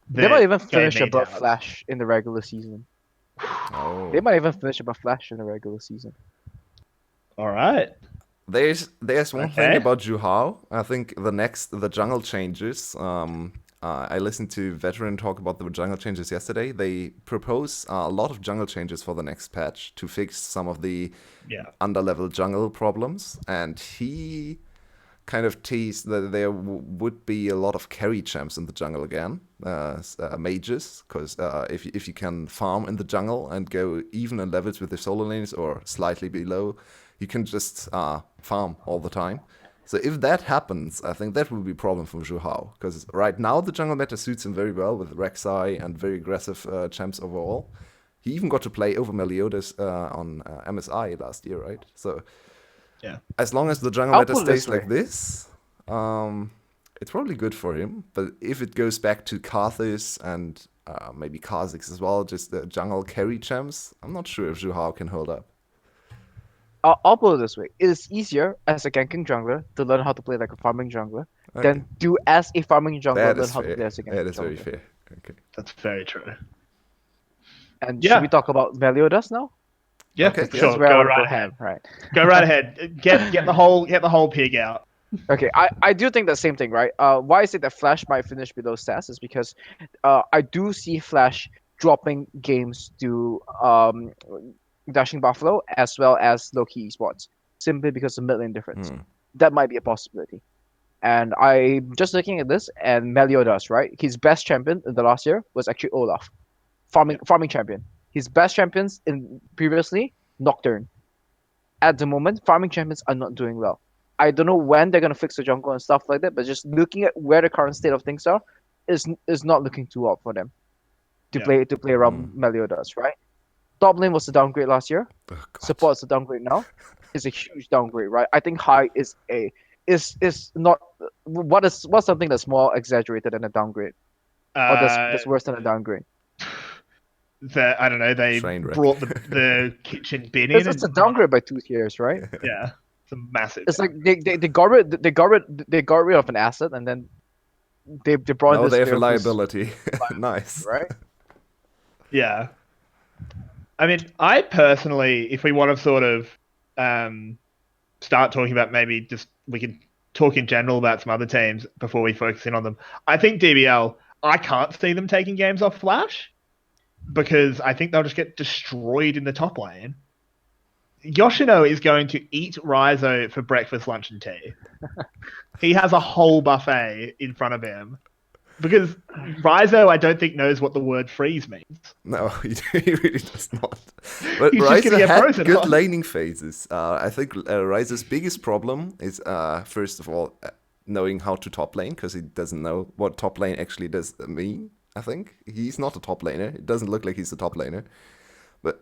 They might even gave finish me above doubts. Flash in the regular season. Oh. They might even finish above Flash in the regular season. All right. There's one thing Okay. about Zhu Hao. I think the jungle changes. I listened to Veteran talk about the jungle changes yesterday. They propose a lot of jungle changes for the next patch to fix some of the Yeah. underlevel jungle problems, and he kind of teased that there would be a lot of carry champs in the jungle again, mages, because if you can farm in the jungle and go even in levels with the solo lanes or slightly below, you can just farm all the time. So if that happens, I think that will be a problem for Zhu Hao, because right now the jungle meta suits him very well with Rek'Sai and very aggressive champs overall. He even got to play over Meliodas on MSI last year, right? So Yeah. as long as the jungle I'll meta put it this stays like this, it's probably good for him. But if it goes back to Karthus and maybe Kha'Zix as well, just the jungle carry champs, I'm not sure if Zhu Hao can hold up. I'll put it this way: it is easier as a ganking jungler to learn how to play like a farming jungler than do as a farming jungler That learn is how to fair. play as a ganking That is jungler. very fair. Okay. That's very true. And Yeah. should we talk about Meliodas now? Yeah, Okay, sure. That's where I Go want to right go ahead. ham, right? Go right ahead. Get the whole pig out. Okay, I do think the same thing, right? Why I say that Flash might finish below Stats is because I do see Flash dropping games to Dashing Buffalo as well as Loki Esports, simply because of mid lane difference. That might be a possibility. And I'm just looking at this, and Meliodas, right? His best champion in the last year was actually Olaf, farming champion. His best champions in previously Nocturne. At the moment, farming champions are not doing well. I don't know when they're gonna fix the jungle and stuff like that, but just looking at where the current state of things are, is not looking too well for them to Yeah. play around Meliodas, right? Top lane was a downgrade last year. Oh, God. Support's a downgrade now. It's a huge downgrade, right? I think high is not what's something that's more exaggerated than a downgrade, or that's worse than a downgrade. I don't know. They Train wreck. brought the kitchen bin in. It's a downgrade by 2 tiers, right? Yeah, it's a massive. It's like they got rid of an asset, and then they brought Now this they have a player who's- liability. Nice. right? Yeah. I mean, I personally, if we want to sort of start talking about maybe just we can talk in general about some other teams before we focus in on them. I think DBL, I can't see them taking games off Flash because I think they'll just get destroyed in the top lane. Yoshino is going to eat Raizo for breakfast, lunch, and tea. He has a whole buffet in front of him. Because Raizo, I don't think, knows what the word freeze means. No, he really does not. But He's just gonna Ryza get had frozen good on. laning phases. I think Ryza's biggest problem is, first of all, knowing how to top lane, because he doesn't know what top lane actually does mean, I think. He's not a top laner. It doesn't look like he's a top laner.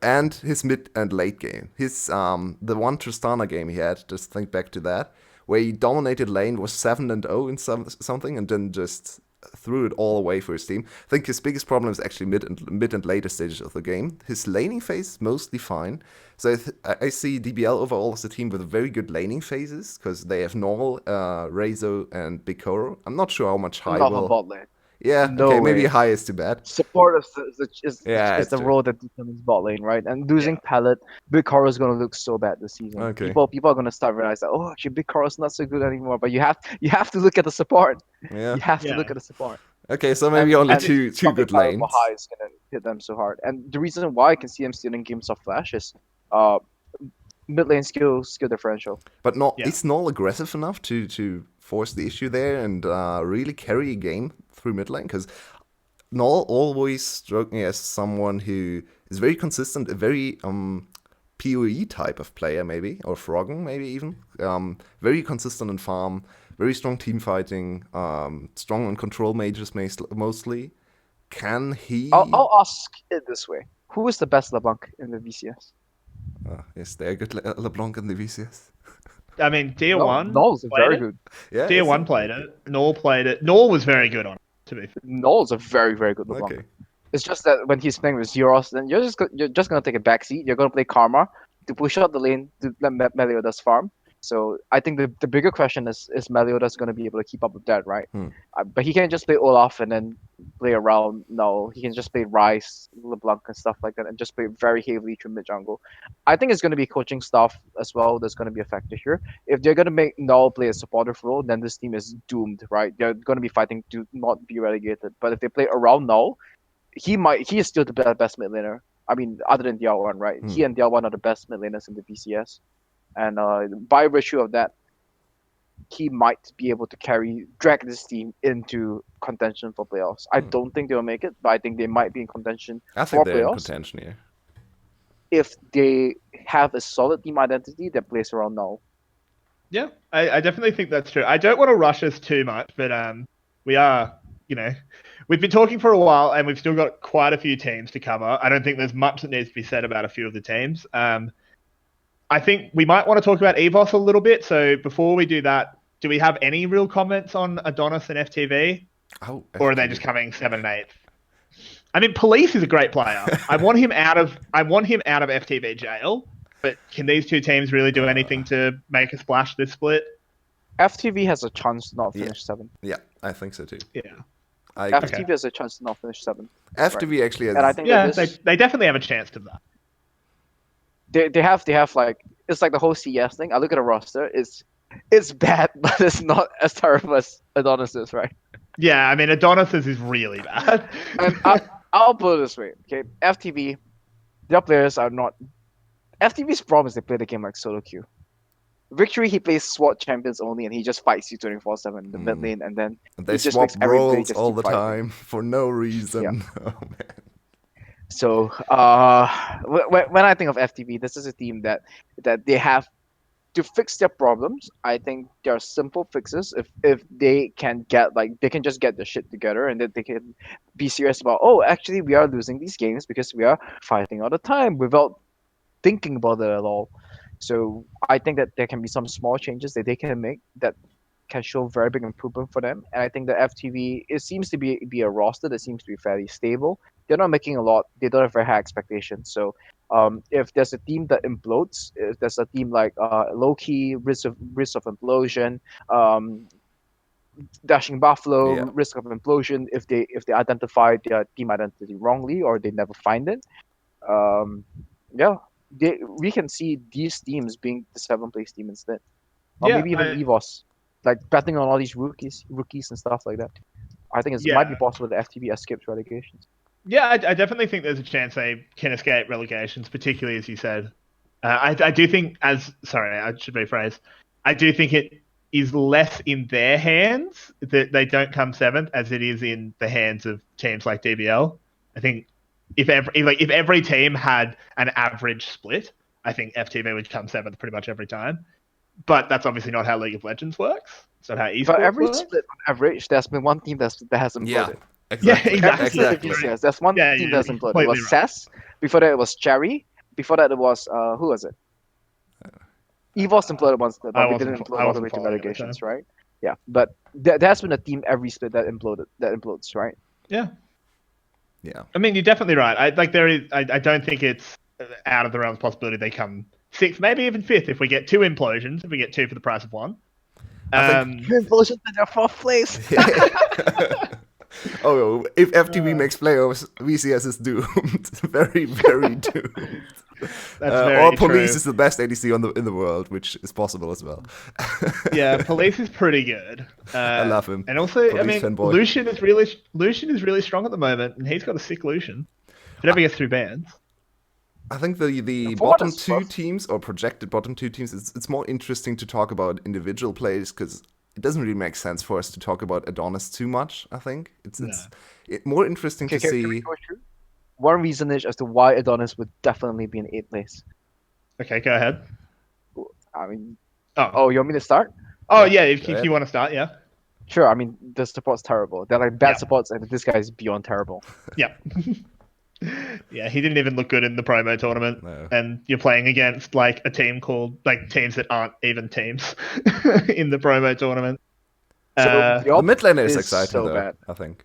And his mid and late game. His the one Tristana game he had, just think back to that, where he dominated lane, was 7-0 in something, and then just threw it all away for his team. I think his biggest problem is actually mid and later stages of the game. His laning phase is mostly fine. So I see DBL overall as a team with very good laning phases, because they have Null, Rezo, and Bikoro. I'm not sure how much high Not will... for bot lane. Yeah, No okay, maybe way. high is too bad. Support is Yeah, the true. role that determines bot lane, right? And losing Pallet, Big Coro is gonna look so bad this season. Okay. People are gonna start realizing, oh, actually, Big Coro's not so good anymore. But you have to look at the support. Yeah. You have to Yeah. look at the support. Okay, so maybe only And two something good Pallet lanes. for high is gonna hit them so hard. And the reason why I can see them stealing games off Flash is, mid lane skill differential. But Yeah. is Null aggressive enough to force the issue there and really carry a game through mid lane? Because Null always struck me as someone who is very consistent, a very PoE type of player, maybe, or Froggen, maybe even. Very consistent in farm, very strong team fighting, strong on control mages mostly. Can he? I'll ask it this way: who is the best LeBlanc in the VCS? Is there a good LeBlanc in the VCS? I mean, Tier 1 Null's played very it. good. Yeah. Tier 1 played it. Null played it. Null was very good on it, to be fair. Null's a very, very good LeBlanc. Okay. It's just that when he's playing with Zeros, then you're just gonna take a backseat. You're gonna play Karma to push out the lane to let Meliodas farm. So I think the bigger question is Meliodas gonna be able to keep up with that, right? But he can't just play Olaf and then play around. No, he can just play Rice, LeBlanc, and stuff like that, and just play very heavily through mid jungle. I think it's gonna be coaching staff as well. That's gonna be a factor here. If they're gonna make Null play a supportive role, then this team is doomed, right? They're gonna be fighting to not be relegated. But if they play around Null, he is still the best mid laner. I mean, other than Diao1, right? He and Diao1 are the best mid laners in the BCS. And by virtue of that, he might be able to drag this team into contention for playoffs. I don't think they'll make it, but I think they might be in contention I for think they're in playoffs contention here. if they have a solid team identity that plays around Null. Yeah, I definitely think that's true. I don't want to rush us too much, but we are, we've been talking for a while and we've still got quite a few teams to cover. I don't think there's much that needs to be said about a few of the teams. I think we might want to talk about EVOS a little bit. So before we do that, do we have any real comments on Adonis and FTV? Oh, Or are they just coming 7th and 8th? I mean, Police is a great player. I want him out of FTV jail. But can these two teams really do anything to make a splash this split? FTV has a chance to not finish 7th. Yeah, I think so too. Yeah. FTV has a chance to not finish 7th. FTV actually has. And I think they definitely have a chance to that. They have like, it's like the whole CS thing. I look at the roster, it's bad, but it's not as terrible as Adonis's, right? Yeah, I mean Adonis's is really bad. And I'll put it this way, okay? FTV, their players are not. FTV's problem is they play the game like solo queue. Victory, he plays SWAT champions only, and he just fights you 24/7 in the mid lane, and then they he just swap makes everybody roles just all keep the fighting. time for no reason. Yeah. Oh man. So when I think of FTV, this is a team that they have to fix their problems. I think there are simple fixes if they can just get their shit together and that they can be serious about, oh, actually we are losing these games because we are fighting all the time without thinking about it at all. So I think that there can be some small changes that they can make that can show very big improvement for them. And I think that FTV, it seems to be a roster that seems to be fairly stable. They're not making a lot. They don't have very high expectations. So if there's a team that implodes, if there's a team like Loki, risk of implosion, Dashing Buffalo, Yeah. risk of implosion, if they identify their team identity wrongly or they never find it, we can see these teams being the 7th place team instead. Or maybe even EVOS, like betting on all these rookies and stuff like that. I think it might be possible that FTV escapes relegations. Yeah, I definitely think there's a chance they can escape relegations, particularly as you said, I do think, sorry, I should rephrase. I do think it is less in their hands that they don't come seventh as it is in the hands of teams like DBL. I think if every team had an average split, I think FTV would come seventh pretty much every time. But that's obviously not how League of Legends works. It's not how esports But every works. split on average, there's been one team that has imploded. Yeah, Yeah, exactly. exactly. Every split of Exactly. VCS, there's one Yeah, team you're that's imploded. It was completely right. CES. Before that, it was Cherry. Before that, it was who was it? EVOS imploded once, but we didn't implode all the way to relegations, right? Yeah, but there has been a team every split that implodes, right? Yeah. Yeah. I mean, you're definitely right. I don't think it's out of the realm of possibility they come sixth, maybe even fifth if we get two implosions. If we get two for the price of one. I think- Implosions in their fourth place. Oh, if FTV makes playoffs, VCS is doomed. Very, very doomed. That's very or Police true. is the best ADC in the world, which is possible as well. Yeah, Police is pretty good. I love him. And also, Police fanboy. Lucian is really strong at the moment, and he's got a sick Lucian. If it ever gets through bans. I think the For what bottom it's two worth- teams, or projected bottom two teams, it's more interesting to talk about individual plays because it doesn't really make sense for us to talk about Adonis too much. I think it's more interesting to Can see. we go through? One reason is as to why Adonis would definitely be in 8th place. Okay, go ahead. I mean, Oh, you want me to start? yeah. If go ahead. you want to start, yeah. Sure. I mean, the support's terrible. They're like bad Yeah. supports, and this guy is beyond terrible. Yeah. Yeah, he didn't even look good in the promo tournament. No. And you're playing against like a team called like teams that aren't even teams in the promo tournament. So The mid laner is is exciting so though. bad. I think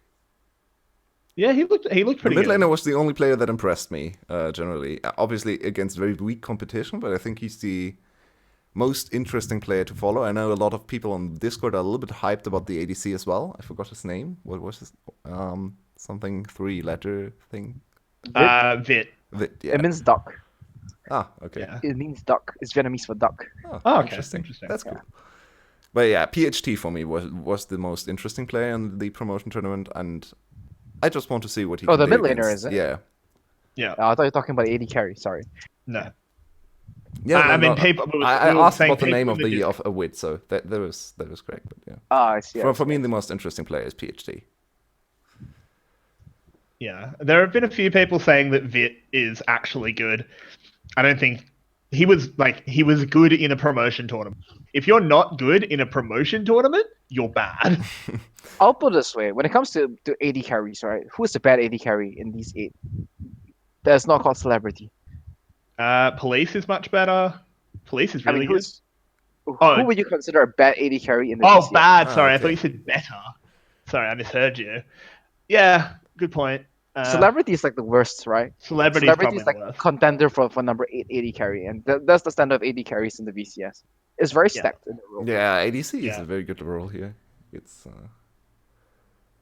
Yeah, he looked the pretty mid good. laner was the only player that impressed me generally. Obviously against very weak competition, but I think he's the most interesting player to follow. I know a lot of people on Discord are a little bit hyped about the ADC as well. I forgot his name. What was his something 3-letter thing? Vit. Yeah. It means duck. Ah, okay. Yeah. It means duck. It's Vietnamese for duck. Oh, Oh, okay. interesting. Interesting. That's cool. But yeah, PHT for me was the most interesting player in the promotion tournament, and I just want to see what he. Oh, can the do mid laner, against- is it? Yeah. Yeah. I thought you were talking about AD carry. Sorry. No. Yeah. I mean, people. I asked about the people name of in the of a wit, so that was correct. But yeah, Ah, I see. for me, the most interesting player is PHT. Yeah, there have been a few people saying that Vit is actually good. I don't think he was good in a promotion tournament. If you're not good in a promotion tournament, you're bad. I'll put it this way: when it comes to AD carries, right? Who's the bad AD carry in these 8? That's not called celebrity. Police is much better. Police is really good. Who would you consider a bad AD carry in the Oh, VCS? bad. Sorry, I okay. thought you said better. Sorry, I misheard you. Yeah, good point. Celebrity is like the worst, right? Celebrity Celebrity is probably like worse. contender for number 8 AD carry, and that's the standard of AD carries in the VCS. It's very Yeah. stacked in the role. Yeah, ADC is Yeah. a very good role here. It's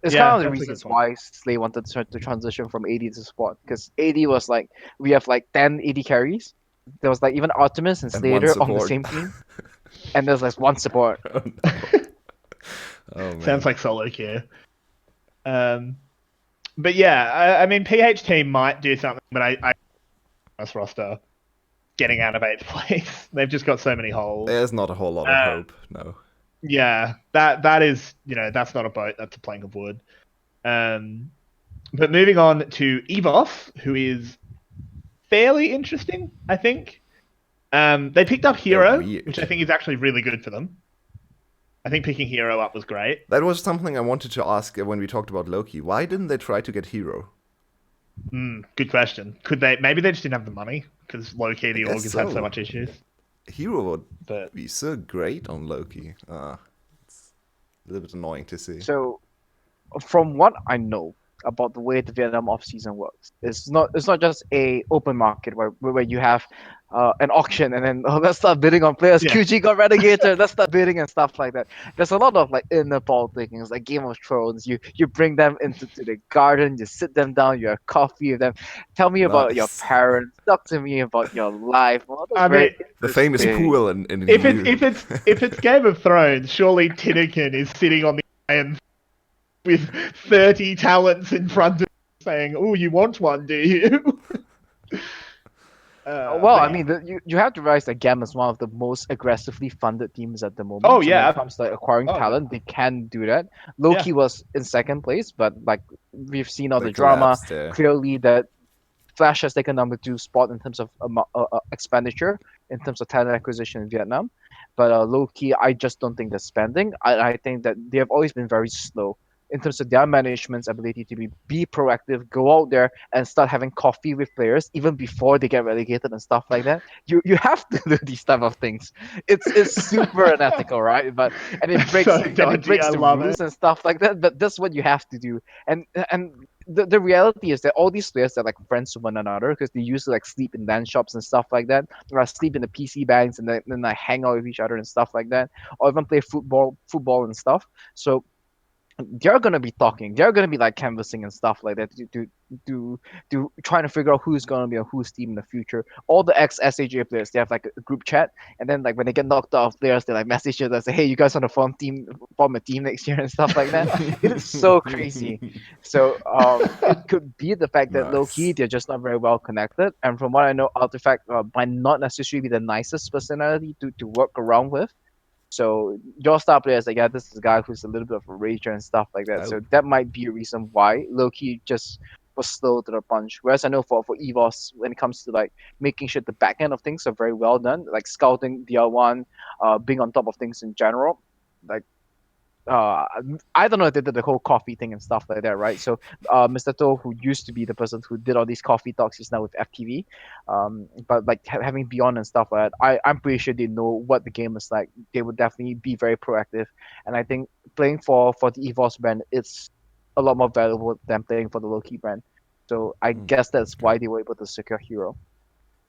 It's Yeah, kind of the that's a good reasons point. why Slay wanted to transition from AD to support, because AD was like, we have like 10 AD carries. There was like even Artemis and And Slater one on the support. same team, and there's like one support. oh, no. Oh man. Sounds like solo queue. But yeah, I mean, PHT might do something, but I this roster getting out of 8th place. They've just got so many holes. There's not a whole lot of hope. No. Yeah, that is, that's not a boat, that's a plank of wood. But moving on to EVOS, who is fairly interesting, I think. They picked up Hero, weird. which I think is actually really good for them. I think picking Hero up was great. That was something I wanted to ask when we talked about Loki. Why didn't they try to get Hero? Good question. Could they? Maybe they just didn't have the money because Loki, the I org, guess has had so. so much issues. Hero would But be so great on Loki. It's a little bit annoying to see. So, from what I know about the way the Vietnam off season works, it's not just a open market where you have an auction and then let's start bidding on players. Yeah. QG got relegated. Let's start bidding and stuff like that. There's a lot of like inner politikings, like Game of Thrones. You bring them into the garden, you sit them down, you have coffee with them. Tell me about your Nice. parents. Talk to me about your life. Well, that's I mean, very The famous interesting. pool in if EU. it's Game of Thrones, surely Tinnikin is sitting on the iron with 30 talents in front of him saying, "Oh, you want one, do you?" Well, But I yeah. mean, you have to realize that GAM is one of the most aggressively funded teams at the Oh moment. So when it yeah. comes to like, acquiring Oh yeah. talent, they can do that. Yeah. Loki was in second place, but like we've seen all They the drama. collapsed there. Clearly, that Flash has taken number two spot in terms of expenditure, in terms of talent acquisition in Vietnam. But Loki, I just don't think they're spending. I think that they have always been very slow in terms of their management's ability to be proactive, go out there and start having coffee with players even before they get relegated and stuff like that. You have to do these type of things. It's super unethical, right? But and it That's breaks so dodgy. I the love it. rules and stuff like that. But that's what you have to do. And the reality is that all these players are like friends with one another because they used to like sleep in dance shops and stuff like that, or sleep in the PC banks and then like hang out with each other and stuff like that, or even play football and stuff. So they're gonna be talking. They're gonna be like canvassing and stuff like that to trying to figure out who's gonna be on whose team in the future. All the ex SAJ players, they have like a group chat, and then like when they get knocked off players, they like message each other, say, "Hey, you guys want to form a team next year and stuff like that." It is so crazy. So it could be the fact that low key Nice. they're just not very well connected, and from what I know, Artifact might not necessarily be the nicest personality to work around with. So your star players, like, yeah, this is a guy who's a little bit of a rager and stuff like that. Oh, So that might be a reason why Loki just was slow to the punch. Whereas I know for EVOS, when it comes to like making sure the back end of things are very well done, like scouting the one, being on top of things in general, like uh, I don't know if they did the whole coffee thing and stuff like that, right? So, Mr. To, who used to be the person who did all these coffee talks, is now with FTV. But like having Beyond and stuff like that, I'm pretty sure they know what the game is like. They would definitely be very proactive, and I think playing for the EVOS brand, it's a lot more valuable than playing for the Loki brand. So I guess that's okay. why they were able to secure Hero.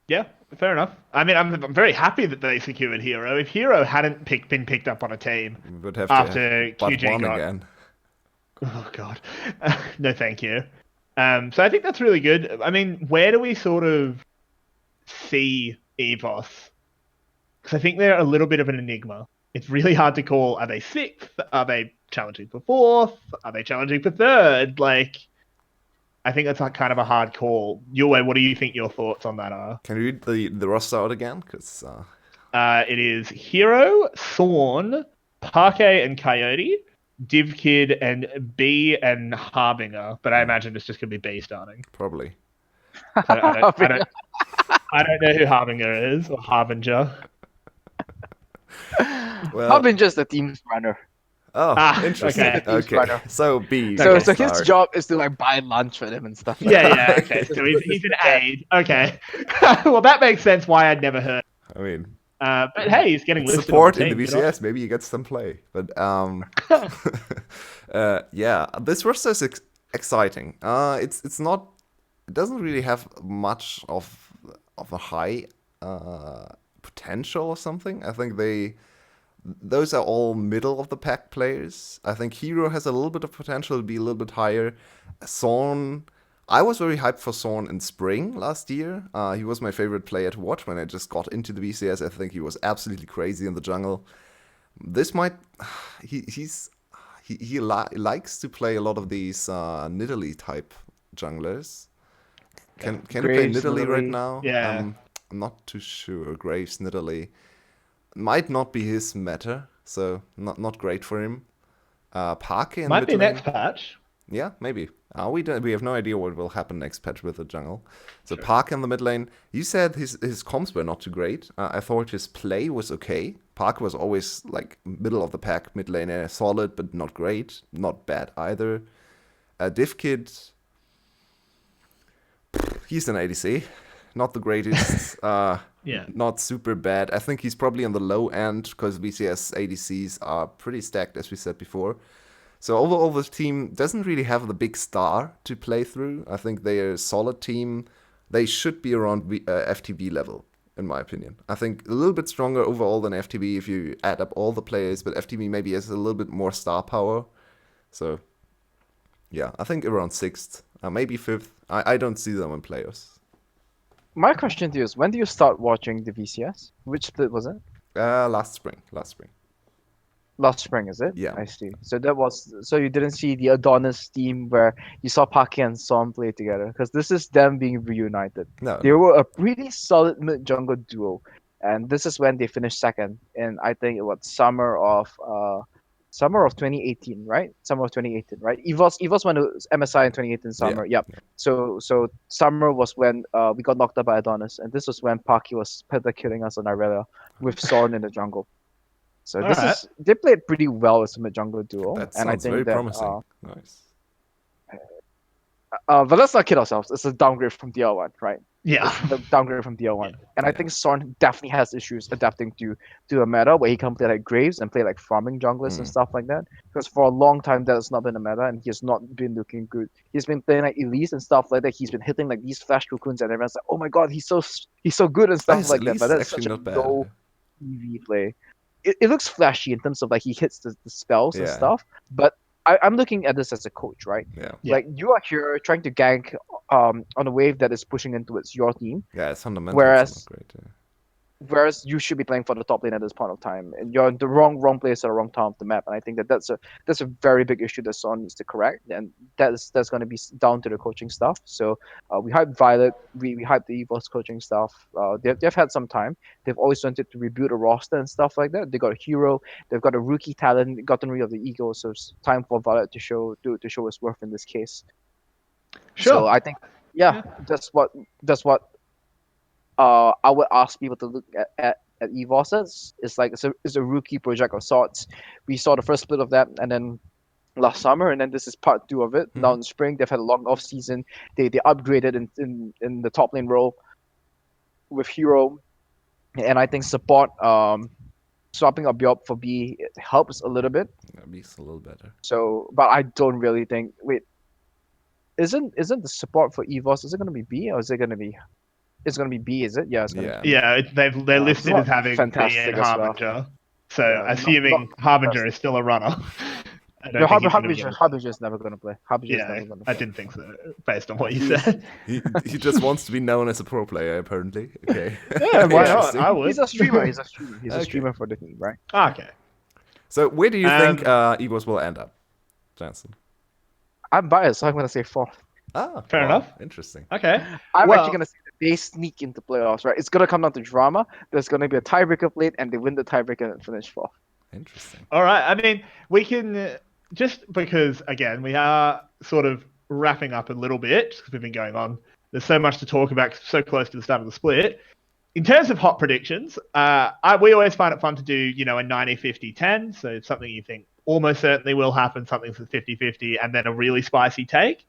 Yeah, fair enough. I mean, I'm very happy that they secured Hero. If Hero hadn't been picked up on a team We would have to after have but QG one got, again. oh god, no, thank you. So I think that's really good. I mean, where do we sort of see EVOS? Because I think they're a little bit of an enigma. It's really hard to call. Are they sixth? Are they challenging for fourth? Are they challenging for third? Like, I think that's like kind of a hard call. Yulwei, what do you think your thoughts on that are? Can you read the roster out again? Because It is Hero, Thorn, Parquet, and Coyote, Div Kid, and B and Harbinger. But I imagine it's just gonna be B starting. probably. I don't know who Harbinger is or Harbinger. Well, I've been just a team's runner. oh, Ah, interesting. okay. Team's Okay, runner. so B. So Okay. so his start. job is to like buy lunch for them and stuff. Like Yeah, that. yeah, okay. So he's an aide. Okay. Well, that makes sense why I'd never heard. I mean, But hey, he's getting listed support on in the the team. Good on- VCS. Maybe he gets some play. But yeah, this roster is exciting. It's not. It doesn't really have much of a high potential or something. I think those are all middle of the pack players. I think Hero has a little bit of potential to be a little bit higher. Zorn, I was very hyped for Zorn in spring last year. He was my favorite player to watch when I just got into the VCS. I think he was absolutely crazy in the jungle. This might he likes to play a lot of these Nidalee type junglers. Can you play Graves, Nidalee right Nidalee. now? Yeah. I'm not too sure. Graves Nidalee might not be his meta, so not great for him. Parke in Might mid be lane. next patch. Yeah, maybe. We have no idea what will happen next patch with the jungle. So Park in the mid lane. You said his comps were not too great. I thought his play was okay. Park was always like middle of the pack, mid laner, solid but not great, not bad either. Div Kid, he's an ADC, not the greatest. Yeah. Not super bad. I think he's probably on the low end because VCS ADCs are pretty stacked, as we said before. So overall, this team doesn't really have the big star to play through. I think they're a solid team. They should be around FTB level, in my opinion. I think a little bit stronger overall than FTB if you add up all the players, but FTB maybe has a little bit more star power. So, yeah, I think around 6th, maybe 5th. I don't see them in playoffs. My question to you is, when do you start watching the VCS? Which split was it? Last spring. Last spring, is it? Yeah. I see. So you didn't see the Adonis team where you saw Paki and Son play together, because this is them being reunited. No. They were a pretty solid mid jungle duo, and this is when they finished second in, I think it was summer of 2018, right? Summer of 2018, right? EVOS went to MSI in 2018 summer. Yep. So summer was when we got knocked out by Adonis, and this was when Paki was killing us on Irelia with Sorn in the jungle. So All right. they played pretty well as a mid jungle duo, That and I sounds think very that promising. Nice. but let's not kid ourselves. It's a downgrade from DL1, right? Yeah. It's a downgrade from DL1, and I think Sorn definitely has issues adapting to a meta where he can play like Graves and play like farming junglers and stuff like that. Because for a long time that has not been a meta, and he has not been looking good. He's been playing like Elise and stuff like that. He's been hitting like these flash cocoons, and everyone's like, "Oh my god, he's so good" and stuff Nice, like that. Elise But is that's such actually a not bad. low EV play. It looks flashy in terms of like he hits the spells and Yeah. stuff, but I'm looking at this as a coach, right? Yeah. Yeah. Like you are here trying to gank on a wave that is pushing in towards your team, Yeah, it's fundamentals Whereas- not great. Yeah. whereas you should be playing for the top lane at this point of time, and you're in the wrong place at the wrong time of the map. And I think that's a very big issue that Son needs to correct, and that's going to be down to the coaching staff. So we hyped Violet, we hyped the EVOS coaching staff. They've had some time. They've always wanted to rebuild a roster and stuff like that. They got a hero, they've got a rookie talent, gotten rid of the ego. So it's time for Violet to show its worth in this case. Sure. So I think, that's what I would ask people to look at EVOS as. It's like it's a rookie project of sorts. We saw the first split of that, and then last summer, and then this is part 2 of it. Now in spring, they've had a long off season. They upgraded in the top lane role with hero, and I think support swapping up Bjork for B, it helps a little bit. That makes a little better. So, but I don't really think. Wait, isn't the support for EVOS? Is it gonna be B or is it gonna be? It's gonna be B, is it? Yeah, it's gonna be. Yeah. Yeah, they're listed not as having B fantastic and as well. Harbinger. So Yeah, assuming not Harbinger is still a runner. I don't No, think he's gonna be able to- Harbinger is never gonna play. Harbinger is Yeah, never gonna I play. didn't think so, based on what you said. He just wants to be known as a pro player, apparently. Okay. Yeah, why not? Interesting. I would. He's a streamer. He's a streamer. He's a Okay. streamer for the team, right? Okay. So where do you think EVOS will end up, Jensen? I'm biased, so I'm gonna say 4th. Ah, Fair enough. Interesting. Okay. I'm Well- actually gonna say that they sneak into playoffs, right? It's gonna come down to drama. There's gonna be a tiebreaker played, and they win the tiebreaker and finish 4th. Interesting. All right. I mean, we can just because again we are sort of wrapping up a little bit because we've been going on. There's so much to talk about, so close to the start of the split. In terms of hot predictions, we always find it fun to do, a 90-50-10. So it's something you think almost certainly will happen, something's at 50-50, and then a really spicy take.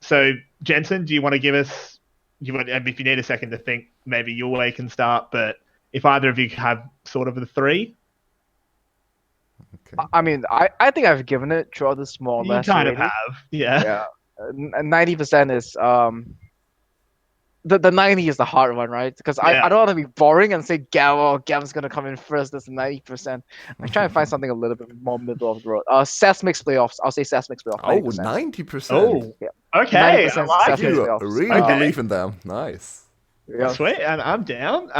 So Jensen, do you want to give us? If you need a second to think, maybe Yulwei can start. But if either of you have sort of the 3. Okay. I mean, I think I've given it throughout this more or You less. kind of already. have, yeah. Yeah, 90% is the 90 is the hard one, right? Because Yeah. I don't want to be boring and say Gam's gonna come in first. That's 90%. I'm trying to find something a little bit more middle of the road. SAS makes playoffs. I'll say SAS makes playoffs. Oh, 90%. 90%. Oh, okay. I 90% like success it. You playoffs. really Okay. believe in them. Nice. Yeah. Sweet, and I'm down.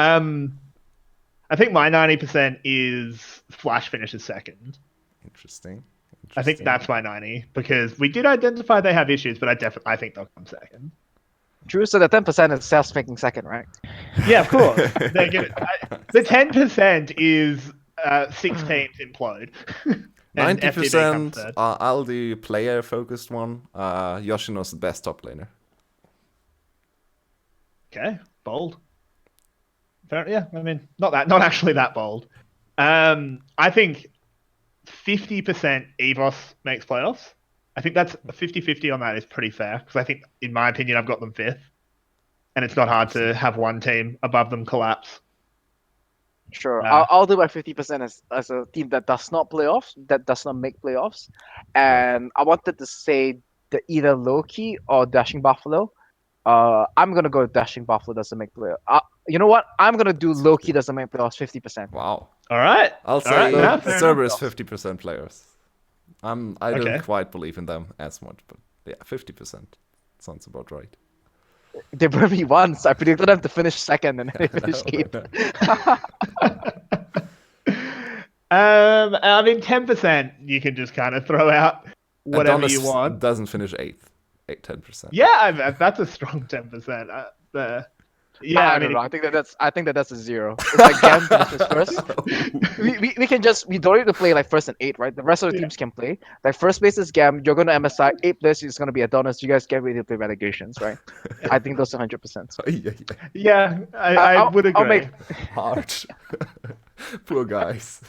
I think my 90% is Flash finishes second. Interesting. I think that's my 90 because we did identify they have issues, but I think they'll come second. True. So the 10% is SAS making second, right? Yeah, of course. The 10% is 6 teams implode. And FTD comes 90%. third. I'll do player-focused one. Yoshino's the best top laner. Okay, bold. Fair, yeah, I mean, not actually that bold. I think 50% EVOS makes playoffs. I think that's 50-50 on that is pretty fair because I think, in my opinion, I've got them 5th, and it's not hard to have one team above them collapse. Sure. I'll do my 50% as a team that does not make playoffs, and I wanted to say that either Loki or Dashing Buffalo. I'm gonna go with Dashing Buffalo doesn't make playoffs. You know what? I'm gonna do Loki doesn't make playoffs 50%. Wow. All right. I'll All say right, yeah, fair Cerberus enough. 50% players. I Okay. don't quite believe in them as much, but yeah, 50% sounds about right. They burned me once. I predicted them to finish second, and they finished 8th. I mean, 10%. You can just kind of throw out whatever Adonis you want. doesn't finish 8th. 10%. Yeah, that's a strong 10%. Yeah, I don't know. I think that's a 0. It's like GAM finishes first. We can just we don't need to play like first and 8, right? The rest of the teams can play. Like first place is GAM. You're gonna MSI. 8th place is gonna be Adonis. You guys get ready to play relegations, right? I think those are 100%. Yeah, I would agree. I'll make Hard. Poor guys.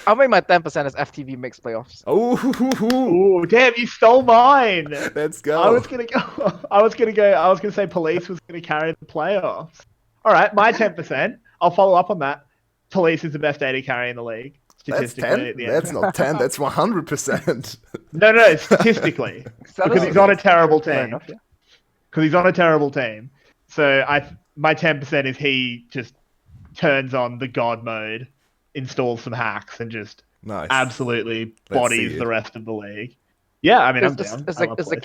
I'll make my 10% as FTV makes playoffs. Oh, damn! You stole mine. Let's go. I was gonna say Police was gonna carry the playoffs. All right, my 10%. I'll follow up on that. Police is the best AD carry in the league. That's Statistically, 10. at the end. That's not 10. That's 100%. No, statistically, because he's on a terrible team. Enough, yeah. Because he's on a terrible team. So my 10% is he just turns on the God mode, installs some hacks, and just Nice. absolutely Let's bodies see the it. rest of the league. Yeah, I mean, I'm down. It's I like love it's the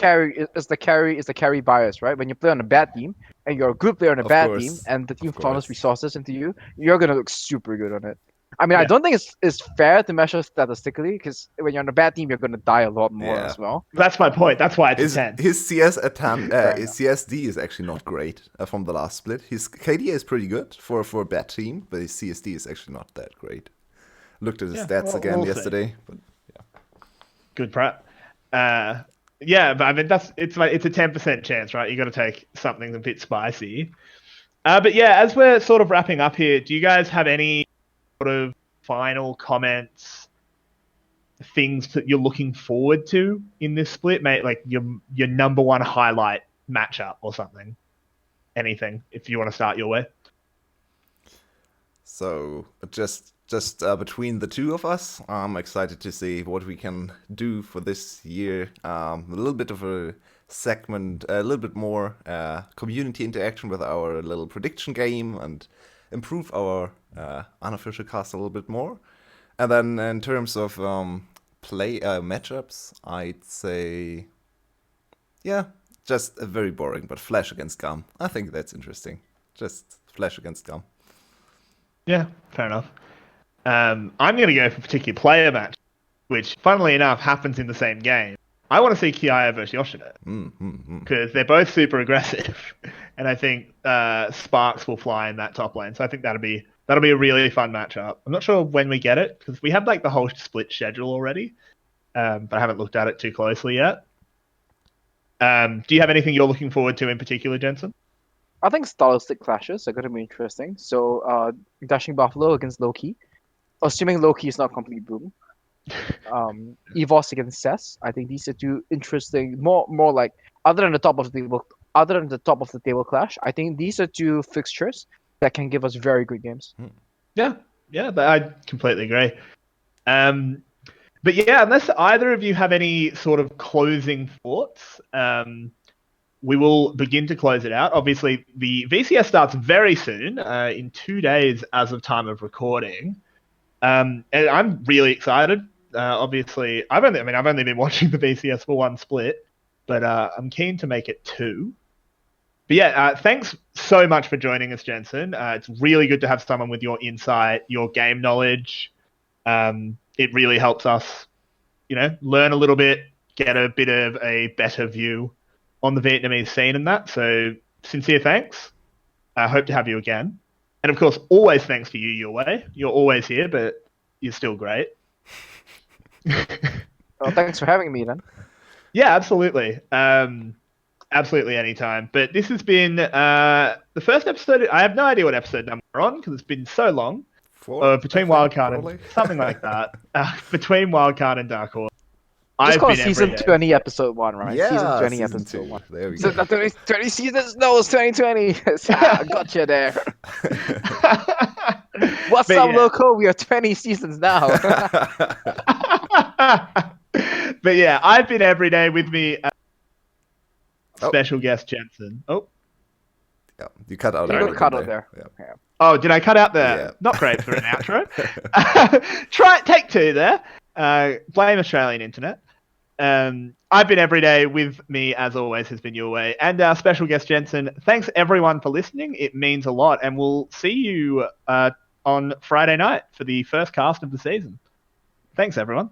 Police. carry bias, right? When you play on a bad team and you're a good player on a Of bad course. team, and the team Of funnels course. resources into you, you're gonna look super good on it. I mean, I Yeah. don't think it's fair to measure statistically because when you're on a bad team, you're gonna die a lot more Yeah. as well. That's my point. That's why it's a 10. His CS at 10, Fair his CSD is actually not great from the last split. His KD is pretty good for a bad team, but his CSD is actually not that great. Looked at his Yeah, stats again we'll see. yesterday, but Good prep. Yeah, but I mean it's a 10% chance, right? You got to take something a bit spicy. But yeah, as we're sort of wrapping up here, do you guys have any sort of final comments, things that you're looking forward to in this split, mate? Like your number one highlight matchup or something? Anything, if you want to start your way. so just between the two of us, I'm excited to see what we can do for this year. A little bit of a segment, a little bit more community interaction with our little prediction game and improve our unofficial cast a little bit more. And then in terms of play matchups, I'd say, yeah, just a very boring, but Flash against GAM. I think that's interesting. Just Flash against GAM. Yeah, fair enough. I'm going to go for a particular player match, which, funnily enough, happens in the same game. I want to see Kiaya versus Yoshida, because they're both super aggressive, and I think Sparks will fly in that top lane. So I think that'll be a really fun matchup. I'm not sure when we get it, because we have like the whole split schedule already, but I haven't looked at it too closely yet. Do you have anything you're looking forward to in particular, Jensen? I think stylistic clashes are gonna be interesting. So Dashing Buffalo against Loki, assuming Loki is not complete boom. Evos against Cess. I think these are two interesting, more like other than the top of the table clash. I think these are two fixtures that can give us very good games. Yeah, I completely agree. But yeah, unless either of you have any sort of closing thoughts, we will begin to close it out. Obviously, the VCS starts very soon, in 2 days as of time of recording. And I'm really excited. Obviously, I've only been watching the VCS for one split, but I'm keen to make it 2. But yeah, thanks so much for joining us, Jensen. It's really good to have someone with your insight, your game knowledge. It really helps us, learn a little bit, get a bit of a better view on the Vietnamese scene and that. So sincere thanks. I hope to have you again. And of course, always thanks to you, Yulwei. You're always here, but you're still great. Well, thanks for having me then. Yeah, absolutely. Absolutely anytime. But this has been the first episode. I have no idea what episode number we're on because it's been so long. 4, Between Wildcard and something like that. Between Wildcard and Dark Horse. Just call it been season every day. 20, episode 1, right? Yeah, season 20, season episode 2. 1. There we So go. the 20 seasons? No, it's 2020. Gotcha there. What's But up, yeah. Loco? We are 20 seasons now. But yeah, I've been every day with me. Special guest Jensen. Oh, Yeah, you cut out. You got cut out there. Yeah. Yeah. oh, did I cut out there? Yeah. Not great for an outro. Take 2 there. Blame Australian internet. I've been every day with me, as always, has been Yulwei and our special guest Jensen. Thanks everyone for listening. It means a lot, and we'll see you on Friday night for the first cast of the season. Thanks, everyone.